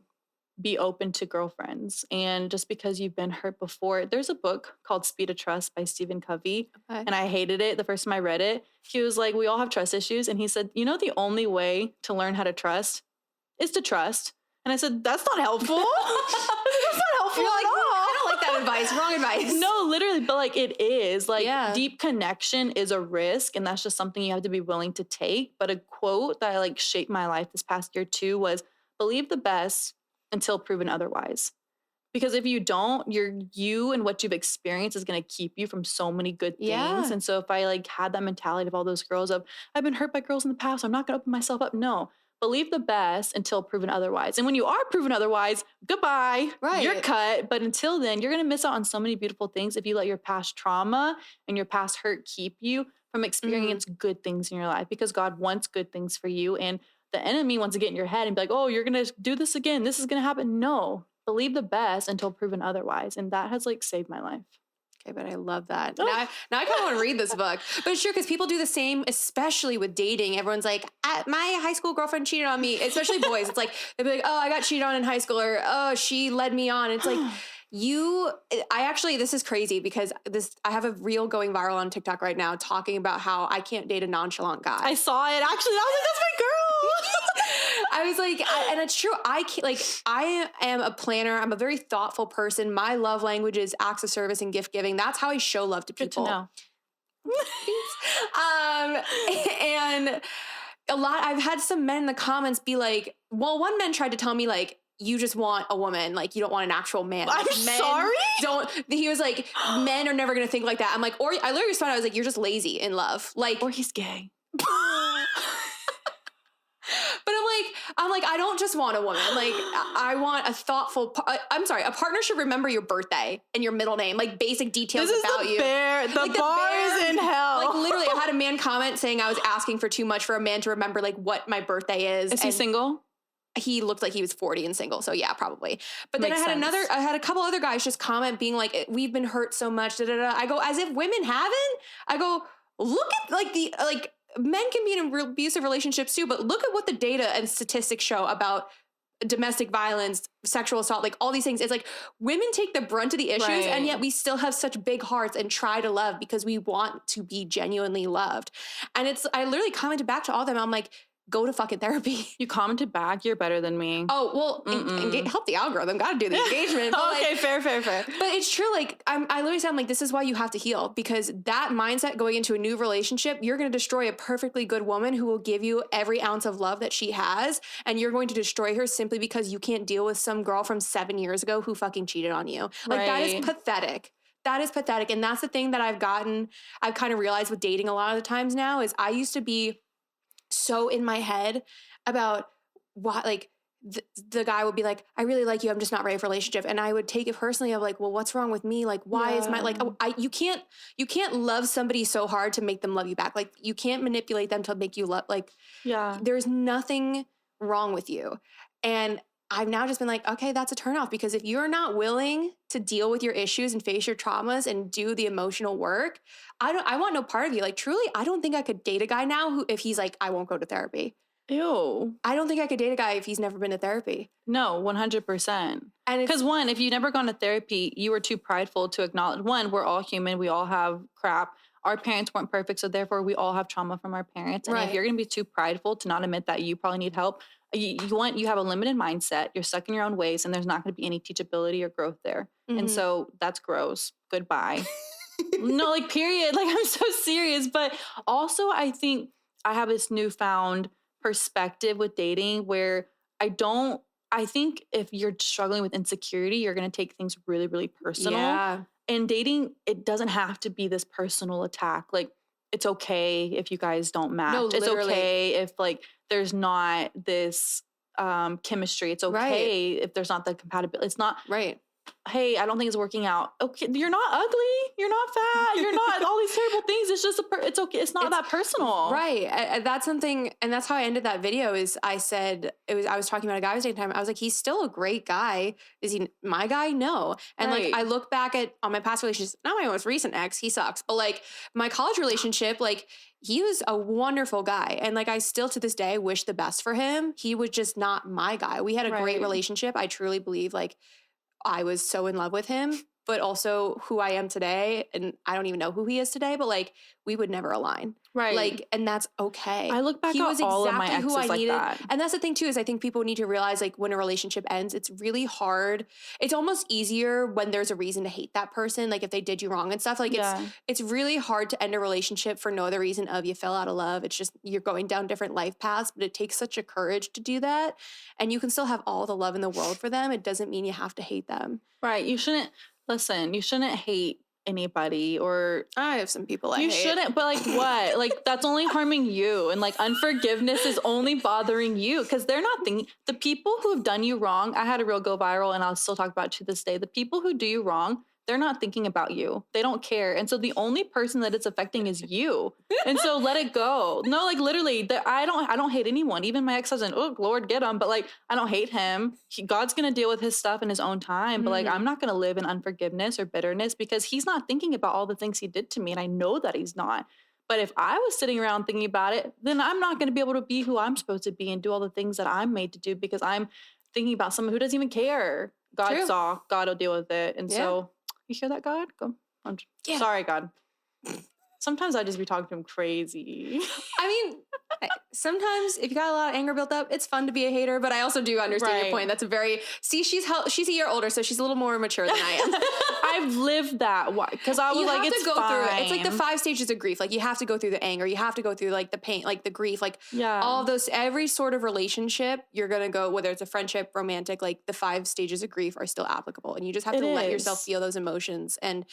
be open to girlfriends. And just because you've been hurt before, there's a book called Speed of Trust by Stephen Covey. Okay. And I hated it the first time I read it. He was like, we all have trust issues. And he said, the only way to learn how to trust is to trust. And I said, that's not helpful. That's not helpful at all. I don't like that advice. Wrong advice. No, literally. But like it is like deep connection is a risk. And that's just something you have to be willing to take. But a quote that like shaped my life this past year too was believe the best until proven otherwise. Because if you don't, you and what you've experienced is going to keep you from so many good things. Yeah. And so if I like had that mentality of all those girls of I've been hurt by girls in the past, I'm not going to open myself up. No. Believe the best until proven otherwise. And when you are proven otherwise, goodbye. Right. You're cut. But until then, you're going to miss out on so many beautiful things if you let your past trauma and your past hurt keep you from experiencing good things in your life, because God wants good things for you. And the enemy wants to get in your head and be like, oh, you're going to do this again. This is going to happen. No, believe the best until proven otherwise. And that has like saved my life. Okay, but I love that. Now I kind of want to read this book. But it's true, because people do the same, especially with dating. Everyone's like, my high school girlfriend cheated on me, especially boys. It's like, they'll be like, oh, I got cheated on in high school, or oh, she led me on. It's like, this is crazy, because I have a reel going viral on TikTok right now talking about how I can't date a nonchalant guy. I saw it. Actually, I was like, that's my girl. I was like, and it's true. I am a planner. I'm a very thoughtful person. My love language is acts of service and gift giving. That's how I show love to people. Good to know. And I've had some men in the comments be like, well, one man tried to tell me like, you just want a woman, like you don't want an actual man. I'm sorry? He was like, men are never going to think like that. I'm like, or I literally responded, I was like, you're just lazy in love. Like, or he's gay. But I'm like, I don't just want a woman. Like, I want a thoughtful, a partner should remember your birthday and your middle name, like basic details about you. The bar is in hell. Like literally, I had a man comment saying I was asking for too much for a man to remember like what my birthday is. Is he single? He looked like he was 40 and single. So yeah, probably. But then I had a couple other guys just comment being like, we've been hurt so much. Da, da, da. I go, as if women haven't. I go, look at men can be in abusive relationships too, but look at what the data and statistics show about domestic violence, sexual assault, like all these things. It's like women take the brunt of the issues, right. And yet we still have such big hearts and try to love because we want to be genuinely loved. And I literally commented back to all of them. I'm like, go to fucking therapy. You commented back, you're better than me. Oh, well, help the algorithm. Got to do the engagement. But okay, fair. But it's true. Like, I literally said, I'm like, this is why you have to heal, because that mindset going into a new relationship, you're going to destroy a perfectly good woman who will give you every ounce of love that she has. And you're going to destroy her simply because you can't deal with some girl from 7 years ago who fucking cheated on you. Like, right. That is pathetic. That is pathetic. And that's the thing that I've kind of realized with dating a lot of the times now is I used to be so in my head about what, like, the guy would be like, I really like you, I'm just not ready for a relationship. And I would take it personally of like, well, what's wrong with me? Like, why is my, like, you can't love somebody so hard to make them love you back. Like, you can't manipulate them to make you love, like, there's nothing wrong with you. And I've now just been like, okay, that's a turnoff, because if you're not willing to deal with your issues and face your traumas and do the emotional work, I want no part of you. Like, truly, I don't think I could date a guy now who, if he's like, I won't go to therapy. Ew. I don't think I could date a guy if he's never been to therapy. No, 100%. And because one, if you've never gone to therapy, you were too prideful to acknowledge, one, we're all human. We all have crap. Our parents weren't perfect. So therefore we all have trauma from our parents. And if you're going to be too prideful to not admit that you probably need help, you have a limited mindset. You're stuck in your own ways, and there's not going to be any teachability or growth there. Mm-hmm. And so that's gross. Goodbye. No, like, period. Like, I'm so serious. But also, I think I have this newfound perspective with dating where I think if you're struggling with insecurity, you're going to take things really, really personal. Yeah. And dating, it doesn't have to be this personal attack. Like, it's okay if you guys don't match. No, it's okay if, like, there's not this chemistry. It's okay if there's not the compatibility. It's not hey, I don't think it's working out. Okay, you're not ugly. You're not fat. You're not all these terrible things. It's just it's okay. It's not that personal. Right. That's something, and that's how I ended that video. Is I said I was talking about a guy I was dating time. I was like, he's still a great guy. Is he my guy? No. And like, I look back on my past relationships, not my most recent ex, he sucks, but like my college relationship, like, he was a wonderful guy. And like, I still to this day wish the best for him. He was just not my guy. We had a great relationship. I truly believe, like, I was so in love with him, but also who I am today. And I don't even know who he is today, but like, we would never align. Right. Like, and that's okay. I look back at all of my exes who I needed. Like that. And that's the thing too, is I think people need to realize, like, when a relationship ends, it's really hard. It's almost easier when there's a reason to hate that person. Like, if they did you wrong and stuff, like, it's really hard to end a relationship for no other reason of you fell out of love. It's just, you're going down different life paths, but it takes such a courage to do that. And you can still have all the love in the world for them. It doesn't mean you have to hate them. Right. You shouldn't hate anybody, or I have some people I hate. You shouldn't, but like, what? Like, that's only harming you, and like, unforgiveness is only bothering you, because they're not thinking. The people who have done you wrong, I had a reel go viral, and I'll still talk about it to this day. The people who do you wrong, they're not thinking about you. They don't care. And so the only person that it's affecting is you. And so let it go. No, like, literally, I don't hate anyone. Even my ex-husband, oh, Lord, get him. But like, I don't hate him. God's going to deal with his stuff in his own time. But like, I'm not going to live in unforgiveness or bitterness, because he's not thinking about all the things he did to me. And I know that he's not. But if I was sitting around thinking about it, then I'm not going to be able to be who I'm supposed to be and do all the things that I'm made to do, because I'm thinking about someone who doesn't even care. God saw, God will deal with it. And so, you hear that, God? Go. Sorry, God. Sometimes I just be talking to him crazy. I mean, sometimes if you got a lot of anger built up, it's fun to be a hater, but I also do understand your point. That's a very, she's a year older, so she's a little more mature than I am. I've lived that. Why? Because I was like, it's fine. Through it. It's like the 5 stages of grief. Like, you have to go through the anger. You have to go through like the pain, like the grief, like all of those, every sort of relationship you're going to go, whether it's a friendship, romantic, like the 5 stages of grief are still applicable. And you just have to let yourself feel those emotions. And,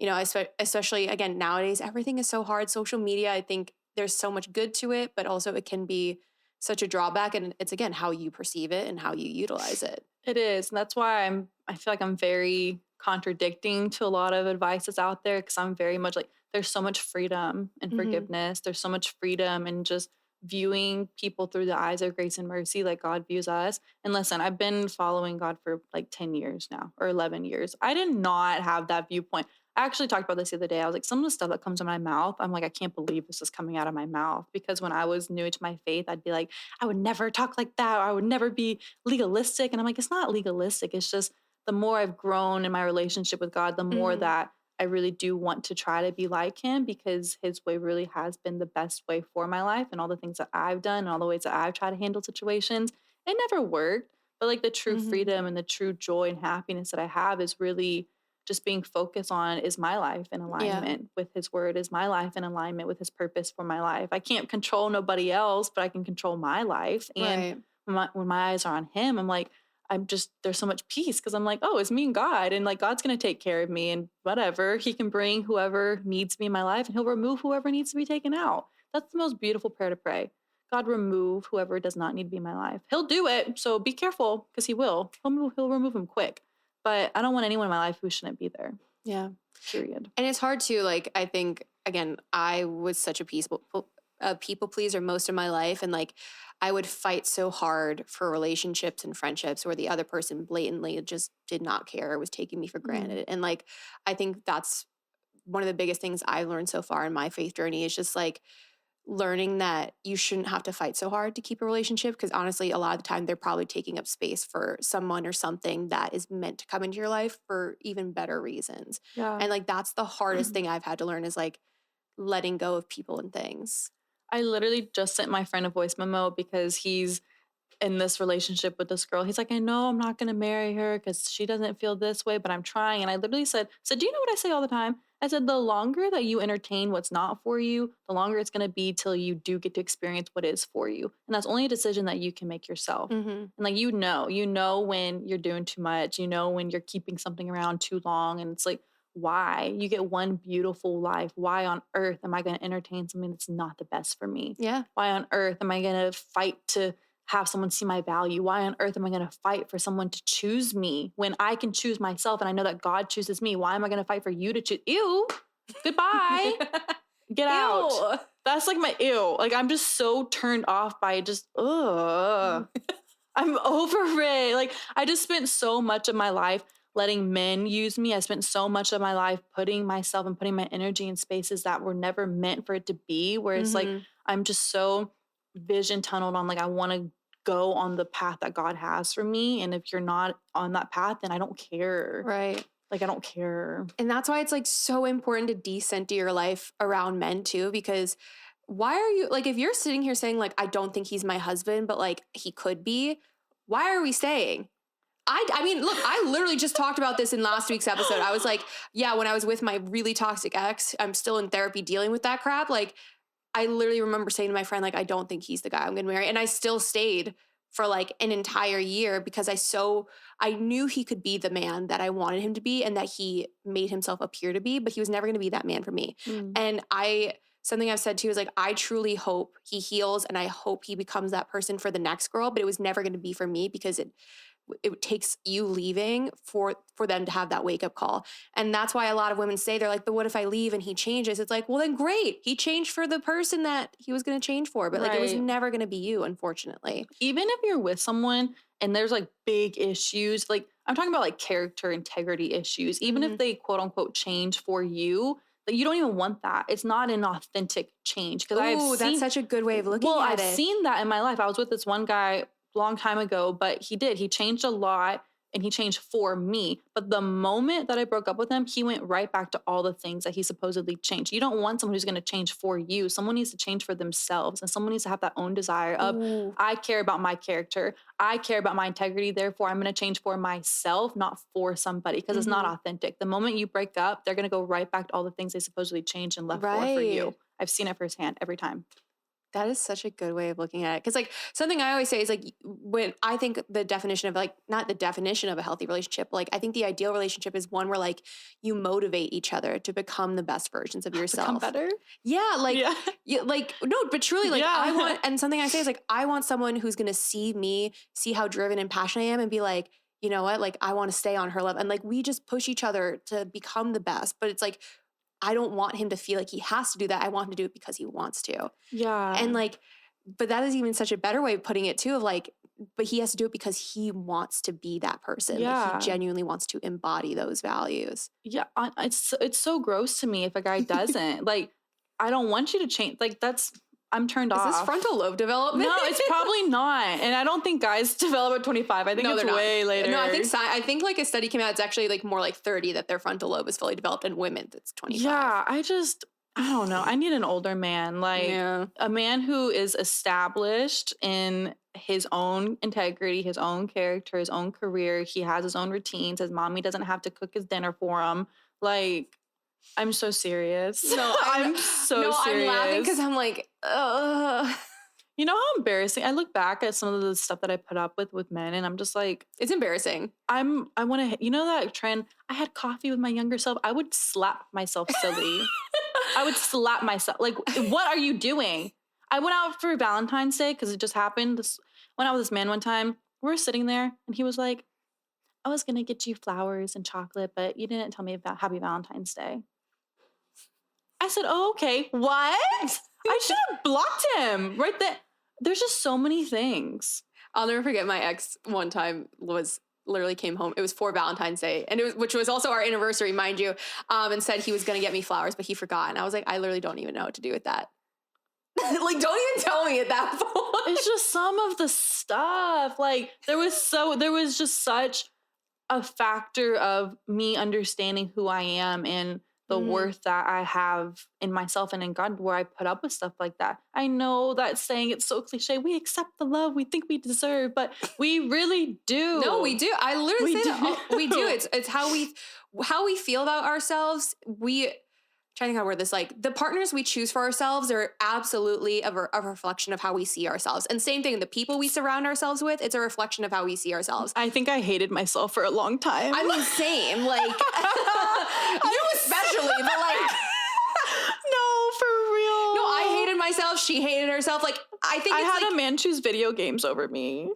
you know, especially again, nowadays, everything is so hard. Social media, I think there's so much good to it, but also it can be such a drawback. And it's, again, how you perceive it and how you utilize it. It is. And that's why I feel like I'm very contradicting to a lot of advice that's out there, because I'm very much like, there's so much freedom and forgiveness. There's so much freedom in just viewing people through the eyes of grace and mercy, like God views us. And listen, I've been following God for like 10 years now, or 11 years. I did not have that viewpoint. I actually talked about this the other day. I was like, some of the stuff that comes in my mouth, I'm like, I can't believe this is coming out of my mouth. Because when I was new to my faith, I'd be like, I would never talk like that. Or I would never be legalistic. And I'm like, it's not legalistic. It's just the more I've grown in my relationship with God, the more that I really do want to try to be like him, because his way really has been the best way for my life, and all the things that I've done and all the ways that I've tried to handle situations. It never worked. But like, the true freedom and the true joy and happiness that I have is really just being focused on, is my life in alignment with his word? Is my life in alignment with his purpose for my life? I can't control nobody else, but I can control my life. And when my eyes are on him, I'm like, there's so much peace because I'm like, oh, it's me and God, and like God's gonna take care of me, and whatever, he can bring whoever needs me in my life, and he'll remove whoever needs to be taken out. That's the most beautiful prayer to pray. God, remove whoever does not need to be in my life. He'll do it, so be careful because he will. He'll remove him quick. But I don't want anyone in my life who shouldn't be there. Yeah. Period. And it's hard to, like, I think, again, I was such a people pleaser most of my life. And like, I would fight so hard for relationships and friendships where the other person blatantly just did not care or was taking me for granted. And like, I think that's one of the biggest things I've learned so far in my faith journey is just like learning that you shouldn't have to fight so hard to keep a relationship, because honestly a lot of the time they're probably taking up space for someone or something that is meant to come into your life for even better reasons. Yeah. And like that's the hardest thing I've had to learn is like letting go of people and things. I literally just sent my friend a voice memo because he's in this relationship with this girl. He's like, I know I'm not going to marry her because she doesn't feel this way, but I'm trying. And I literally said, do you know what I say all the time? I said, the longer that you entertain what's not for you, the longer it's going to be till you do get to experience what is for you. And that's only a decision that you can make yourself. And like, you know when you're doing too much, you know when you're keeping something around too long. And it's like, why? You get one beautiful life. Why on earth am I going to entertain something that's not the best for me? Yeah. Why on earth am I going to fight to have someone see my value? Why on earth am I going to fight for someone to choose me when I can choose myself and I know that God chooses me? Why am I going to fight for you to choose? Ew, goodbye. Get out. Ew. That's like my ew. Like, I'm just so turned off by just, ugh. I'm over it. Like, I just spent so much of my life letting men use me. I spent so much of my life putting myself and putting my energy in spaces that were never meant for it to be, where it's like, I'm just so vision tunneled on, like, I want to go on the path that God has for me. And if you're not on that path, then I don't care. Right. Like, I don't care. And that's why it's like so important to decenter your life around men too, because why are you like, if you're sitting here saying like, I don't think he's my husband, but like he could be, why are we staying? I mean, look, I literally just talked about this in last week's episode. I was like, yeah, when I was with my really toxic ex, I'm still in therapy dealing with that crap. Like, I literally remember saying to my friend, like, I don't think he's the guy I'm going to marry. And I still stayed for like an entire year because I knew he could be the man that I wanted him to be and that he made himself appear to be, but he was never going to be that man for me. And something I've said too is like, I truly hope he heals and I hope he becomes that person for the next girl, but it was never going to be for me because it takes you leaving for them to have that wake up call. And that's why a lot of women say, they're like, but what if I leave and he changes? It's like, well, then great. He changed for the person that he was going to change for, but like, it was never going to be you, unfortunately. Even if you're with someone and there's like big issues, like I'm talking about like character integrity issues, even if they quote unquote change for you, like you don't even want that. It's not an authentic change. Ooh, that's such a good way of looking at it. Well, I've seen that in my life. I was with this one guy long time ago, but he changed a lot and he changed for me. But the moment that I broke up with him, he went right back to all the things that he supposedly changed. You don't want someone who's going to change for you. Someone needs to change for themselves, and someone needs to have that own desire of, I care about my character. I care about my integrity. Therefore, I'm going to change for myself, not for somebody, because it's not authentic. The moment you break up, they're going to go right back to all the things they supposedly changed and left for you. I've seen it firsthand every time. That is such a good way of looking at it. Because like something I always say is like, when I think the definition of like, not the definition of a healthy relationship, like I think the ideal relationship is one where like you motivate each other to become the best versions of yourself. Become better? Yeah. Like, like, no, but truly like I want, and something I say is like, I want someone who's going to see me, see how driven and passionate I am and be like, you know what? Like I want to stay on her level. And like, we just push each other to become the best, but it's like, I don't want him to feel like he has to do that. I want him to do it because he wants to. Yeah. And like, but that is even such a better way of putting it too, of like, but he has to do it because he wants to be that person. Yeah. Like he genuinely wants to embody those values. Yeah. It's so gross to me if a guy doesn't. Like, I don't want you to change. Like, I'm turned off. Is this frontal lobe development? No, it's probably not. And I don't think guys develop at 25. I think it's way later. No, I think like a study came out, it's actually like more like 30 that their frontal lobe is fully developed, and women that's 25. Yeah, I don't know. I need an older man. Like a man who is established in his own integrity, his own character, his own career. He has his own routines. His mommy doesn't have to cook his dinner for him. Like, I'm so serious. No, I'm so serious. I'm laughing because I'm like, ugh. You know how embarrassing? I look back at some of the stuff that I put up with men, and I'm just like, It's embarrassing. I want to, you know, that trend. I had coffee with my younger self. I would slap myself silly. I would slap myself. Like, what are you doing? I went out for Valentine's Day because it just happened. Went out with this man one time. We were sitting there, and he was like, I was going to get you flowers and chocolate, but you didn't tell me about Happy Valentine's Day. I said, oh, okay. What? I should have blocked him right there. There's just so many things. I'll never forget my ex one time was literally came home. It was for Valentine's Day, and which was also our anniversary, mind you, and said he was going to get me flowers, but he forgot. And I was like, I literally don't even know what to do with that. Like, don't even tell me at that point. It's just some of the stuff. Like, there was just such a factor of me understanding who I am and the worth that I have in myself and in God, where I put up with stuff like that. I know that saying, it's so cliche. We accept the love we think we deserve, but we really do. No, we do. I literally We say that. do. We do. It's how we feel about ourselves. Trying to think how to word this. Like, the partners we choose for ourselves are absolutely a reflection of how we see ourselves. And same thing, the people we surround ourselves with, it's a reflection of how we see ourselves. I think I hated myself for a long time. I mean, same. Like, you especially, but like, no, for real. no, I hated myself. She hated herself. Like, I think I it's had like, a man choose video games over me.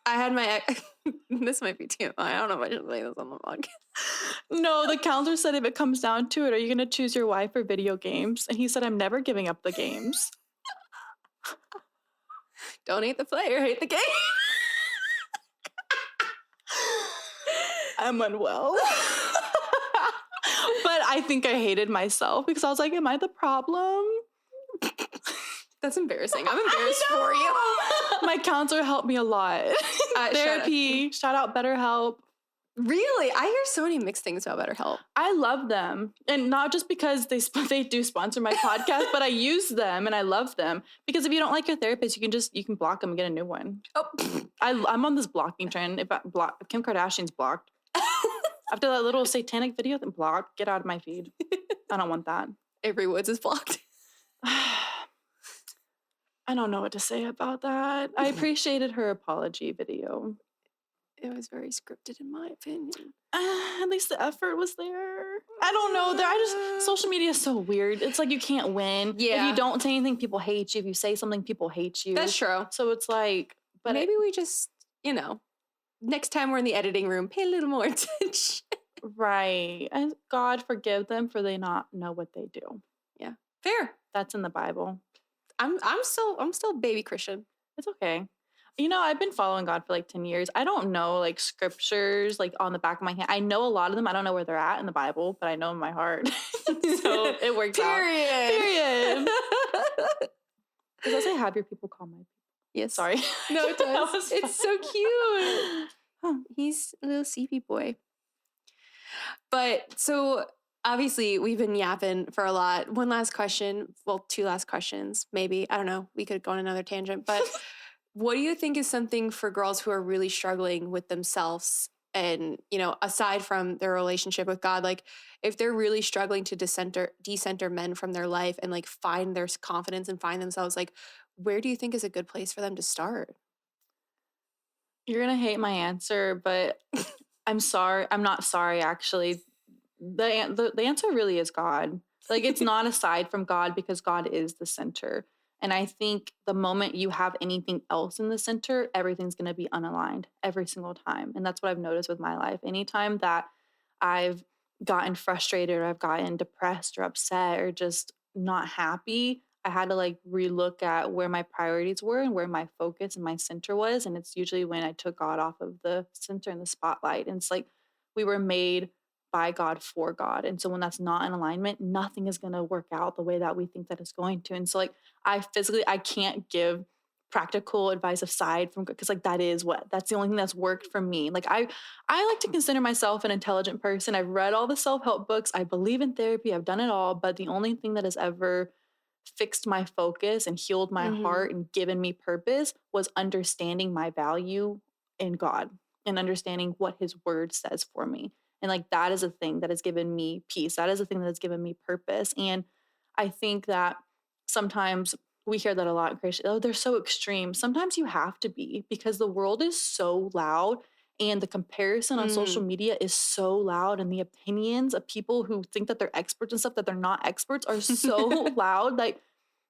I had my, this might be too, I don't know if I should say this on the podcast. No, the counselor said if it comes down to it, are you going to choose your wife or video games? And he said, I'm never giving up the games. Don't hate the player, hate the game. I'm unwell. But I think I hated myself because I was like, am I the problem? That's embarrassing. I'm embarrassed for you. My counselor helped me a lot. Therapy, shout out BetterHelp. Really? I hear so many mixed things about BetterHelp. I love them. And not just because they do sponsor my podcast, but I use them and I love them. Because if you don't like your therapist, you can block them and get a new one. Oh, I'm on this blocking trend. If Kim Kardashian's blocked. After that little satanic video, then blocked. Get out of my feed. I don't want that. Avery Woods is blocked. I don't know what to say about that. I appreciated her apology video. It was very scripted, in my opinion. At least the effort was there. I don't know. Social media is so weird. It's like you can't win. Yeah. If you don't say anything, people hate you. If you say something, people hate you. That's true. So it's like, but maybe we just, next time we're in the editing room, pay a little more attention. Right. And God forgive them for they not know what they do. Yeah. Fair. That's in the Bible. I'm still baby Christian. It's okay. I've been following God for like 10 years. I don't know like scriptures like on the back of my hand. I know a lot of them. I don't know where they're at in the Bible, but I know in my heart. So it works out. Period. Does that say have your people call my people? Yes. Sorry. No, it does. It's so cute. Huh. He's a little CP boy. But so obviously we've been yapping for a lot. One last question. Well, two last questions, maybe. I don't know. We could go on another tangent, but what do you think is something for girls who are really struggling with themselves and, aside from their relationship with God, like if they're really struggling to decenter men from their life and like find their confidence and find themselves, like where do you think is a good place for them to start? You're going to hate my answer, but I'm sorry. I'm not sorry, actually. The answer really is God. Like it's not aside from God because God is the center. And I think the moment you have anything else in the center, everything's going to be unaligned every single time. And that's what I've noticed with my life. Anytime that I've gotten frustrated or I've gotten depressed or upset or just not happy, I had to like relook at where my priorities were and where my focus and my center was. And it's usually when I took God off of the center and the spotlight. And it's like we were made by God for God. And so when that's not in alignment, nothing is going to work out the way that we think that it's going to. And so like I can't give practical advice aside from, because like that's the only thing that's worked for me. Like I like to consider myself an intelligent person. I've read all the self-help books. I believe in therapy. I've done it all. But the only thing that has ever fixed my focus and healed my heart and given me purpose was understanding my value in God and understanding what his word says for me. And like, that is a thing that has given me peace. That is a thing that has given me purpose. And I think that sometimes we hear that a lot in Christian. Oh, they're so extreme. Sometimes you have to be, because the world is so loud and the comparison on social media is so loud, and the opinions of people who think that they're experts and stuff that they're not experts are so loud. Like,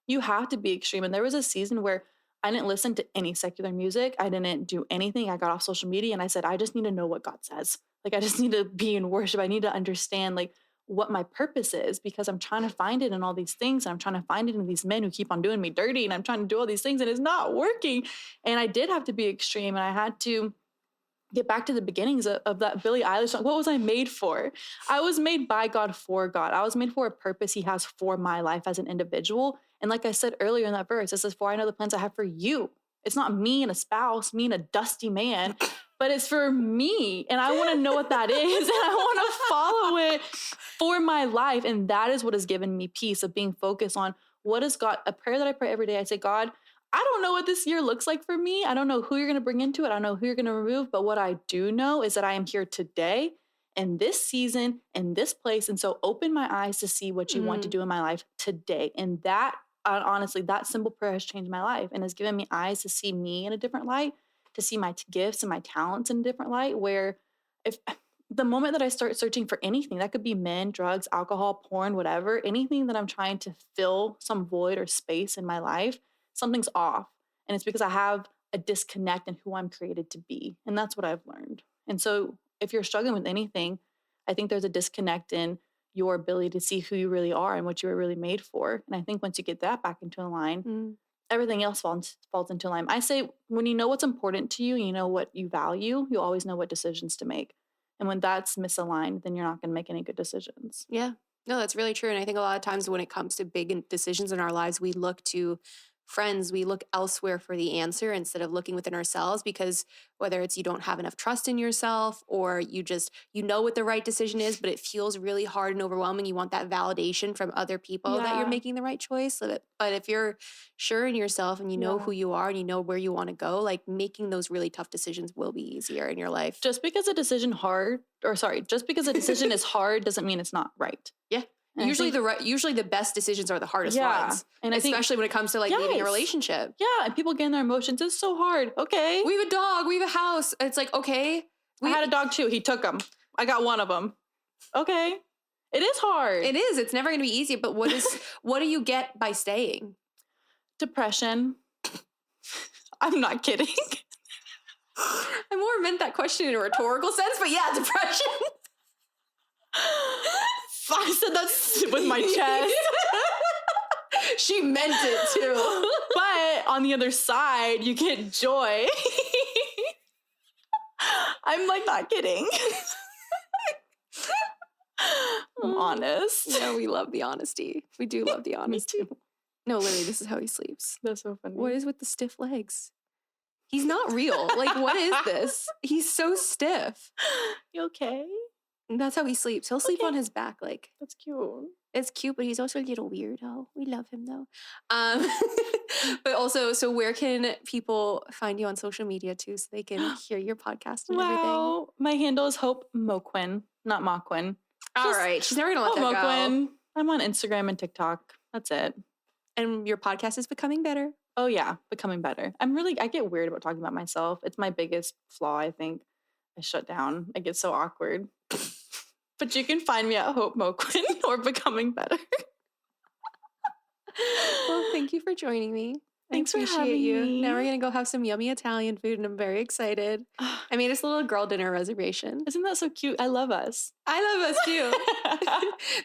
you have to be extreme. And there was a season where I didn't listen to any secular music. I didn't do anything. I got off social media and I said, I just need to know what God says. Like, I just need to be in worship. I need to understand like what my purpose is, because I'm trying to find it in all these things. And I'm trying to find it in these men who keep on doing me dirty. And I'm trying to do all these things and it's not working. And I did have to be extreme. And I had to get back to the beginnings of that Billie Eilish song. What was I made for? I was made by God for God. I was made for a purpose he has for my life as an individual. And like I said earlier in that verse, it says, for I know the plans I have for you. It's not me and a spouse, me and a dusty man, but it's for me. And I want to know what that is. And I want to follow it for my life. And that is what has given me peace, of being focused on what is God. A prayer that I pray every day, I say, God, I don't know what this year looks like for me. I don't know who you're going to bring into it. I don't know who you're going to remove. But what I do know is that I am here today in this season, in this place. And so open my eyes to see what you want to do in my life today. And that, honestly, that simple prayer has changed my life and has given me eyes to see me in a different light, to see my gifts and my talents in a different light, where if the moment that I start searching for anything, that could be men, drugs, alcohol, porn, whatever, anything that I'm trying to fill some void or space in my life, something's off. And it's because I have a disconnect in who I'm created to be. And that's what I've learned. And so if you're struggling with anything, I think there's a disconnect in your ability to see who you really are and what you were really made for. And I think once you get that back into line, everything else falls into line. I say, when you know what's important to you, and you know what you value, you always know what decisions to make. And when that's misaligned, then you're not going to make any good decisions. Yeah. No, that's really true. And I think a lot of times when it comes to big decisions in our lives, we look to friends, we look elsewhere for the answer instead of looking within ourselves, because whether it's you don't have enough trust in yourself, or you know what the right decision is, but it feels really hard and overwhelming. You want that validation from other people that you're making the right choice. But if you're sure in yourself and you know who you are and you know where you want to go, like, making those really tough decisions will be easier in your life. Just because a decision is hard doesn't mean it's not right. Yeah. Usually the best decisions are the hardest ones, and especially when it comes to like leaving a relationship. Yeah, and people get in their emotions. It's so hard. Okay, we have a dog, we have a house. It's like, okay, I had a dog too. He took them. I got one of them. Okay, it is hard. It is. It's never going to be easy. But what do you get by staying? Depression. I'm not kidding. I more meant that question in a rhetorical sense, but yeah, depression. I said that with my chest. She meant it too. But on the other side, you get joy. I'm like not kidding. I'm honest. Yeah, we love the honesty. We do love the honesty. Me too. No, literally, this is how he sleeps. That's so funny. What is with the stiff legs? He's not real. Like, what is this? He's so stiff. You okay? And that's how he sleeps. He'll sleep on his back. Like, that's cute. It's cute, but he's also a little weirdo. We love him though. But also, so where can people find you on social media too, so they can hear your podcast and everything? My handle is Hope Moquin, not Moquin. All right, she's never gonna let Hope that Moquin. go. I'm on Instagram and TikTok. That's it. And your podcast is becoming better. Oh yeah, becoming better. I get weird about talking about myself. It's my biggest flaw, I think. I shut down. I get so awkward. But you can find me at Hope Moquin or Becoming Better. Well, thank you for joining me. Thanks I for having me. Now we're going to go have some yummy Italian food, and I'm very excited. I made us a little girl dinner reservation. Isn't that so cute? I love us. I love us too.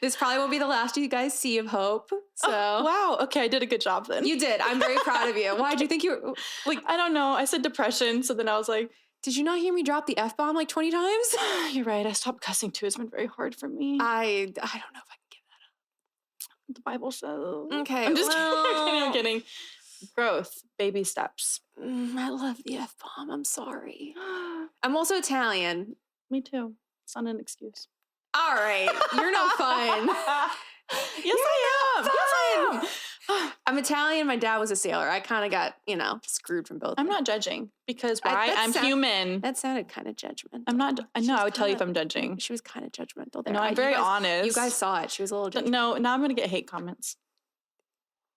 This probably won't be the last you guys see of Hope. So wow. Okay, I did a good job then. You did. I'm very proud of you. Why do you think you were like? I don't know. I said depression, so then I was like, did you not hear me drop the F-bomb like 20 times? You're right. I stopped cussing too. It's been very hard for me. I don't know if I can give that up. The Bible says. Okay. I'm just kidding. I'm kidding. Growth. Baby steps. I love the F-bomb. I'm sorry. I'm also Italian. Me too. It's not an excuse. All right. You're no fun. Yes, I am. Yes, I am. I'm Italian. My dad was a sailor. I kind of got, screwed from both. I'm not judging because I'm human. That sounded kind of judgmental. I'm not. I know. I would tell you if I'm judging. She was kind of judgmental there. No, I'm very honest. You guys saw it. She was a little judgmental. No, now I'm going to get hate comments.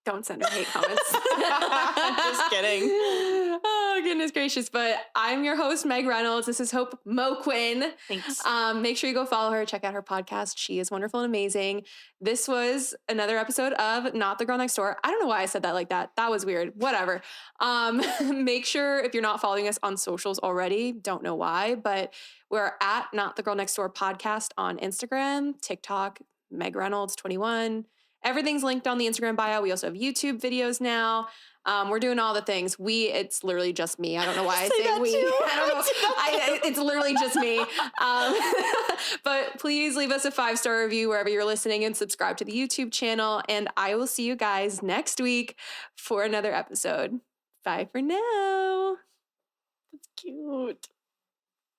Don't send her hate comments. Just kidding. Oh, goodness gracious. But I'm your host, Meg Reynolds. This is Hope Moquin. Thanks. Make sure you go follow her. Check out her podcast. She is wonderful and amazing. This was another episode of Not the Girl Next Door. I don't know why I said that like that. That was weird. Whatever. Make sure if you're not following us on socials already, don't know why, but we're at Not the Girl Next Door podcast on Instagram, TikTok, Meg Reynolds 21. Everything's linked on the Instagram bio. We also have YouTube videos now. We're doing all the things. It's literally just me. I don't know why I say we. Too. I don't know. It's literally just me. But please leave us a 5-star review wherever you're listening and subscribe to the YouTube channel. And I will see you guys next week for another episode. Bye for now. That's cute.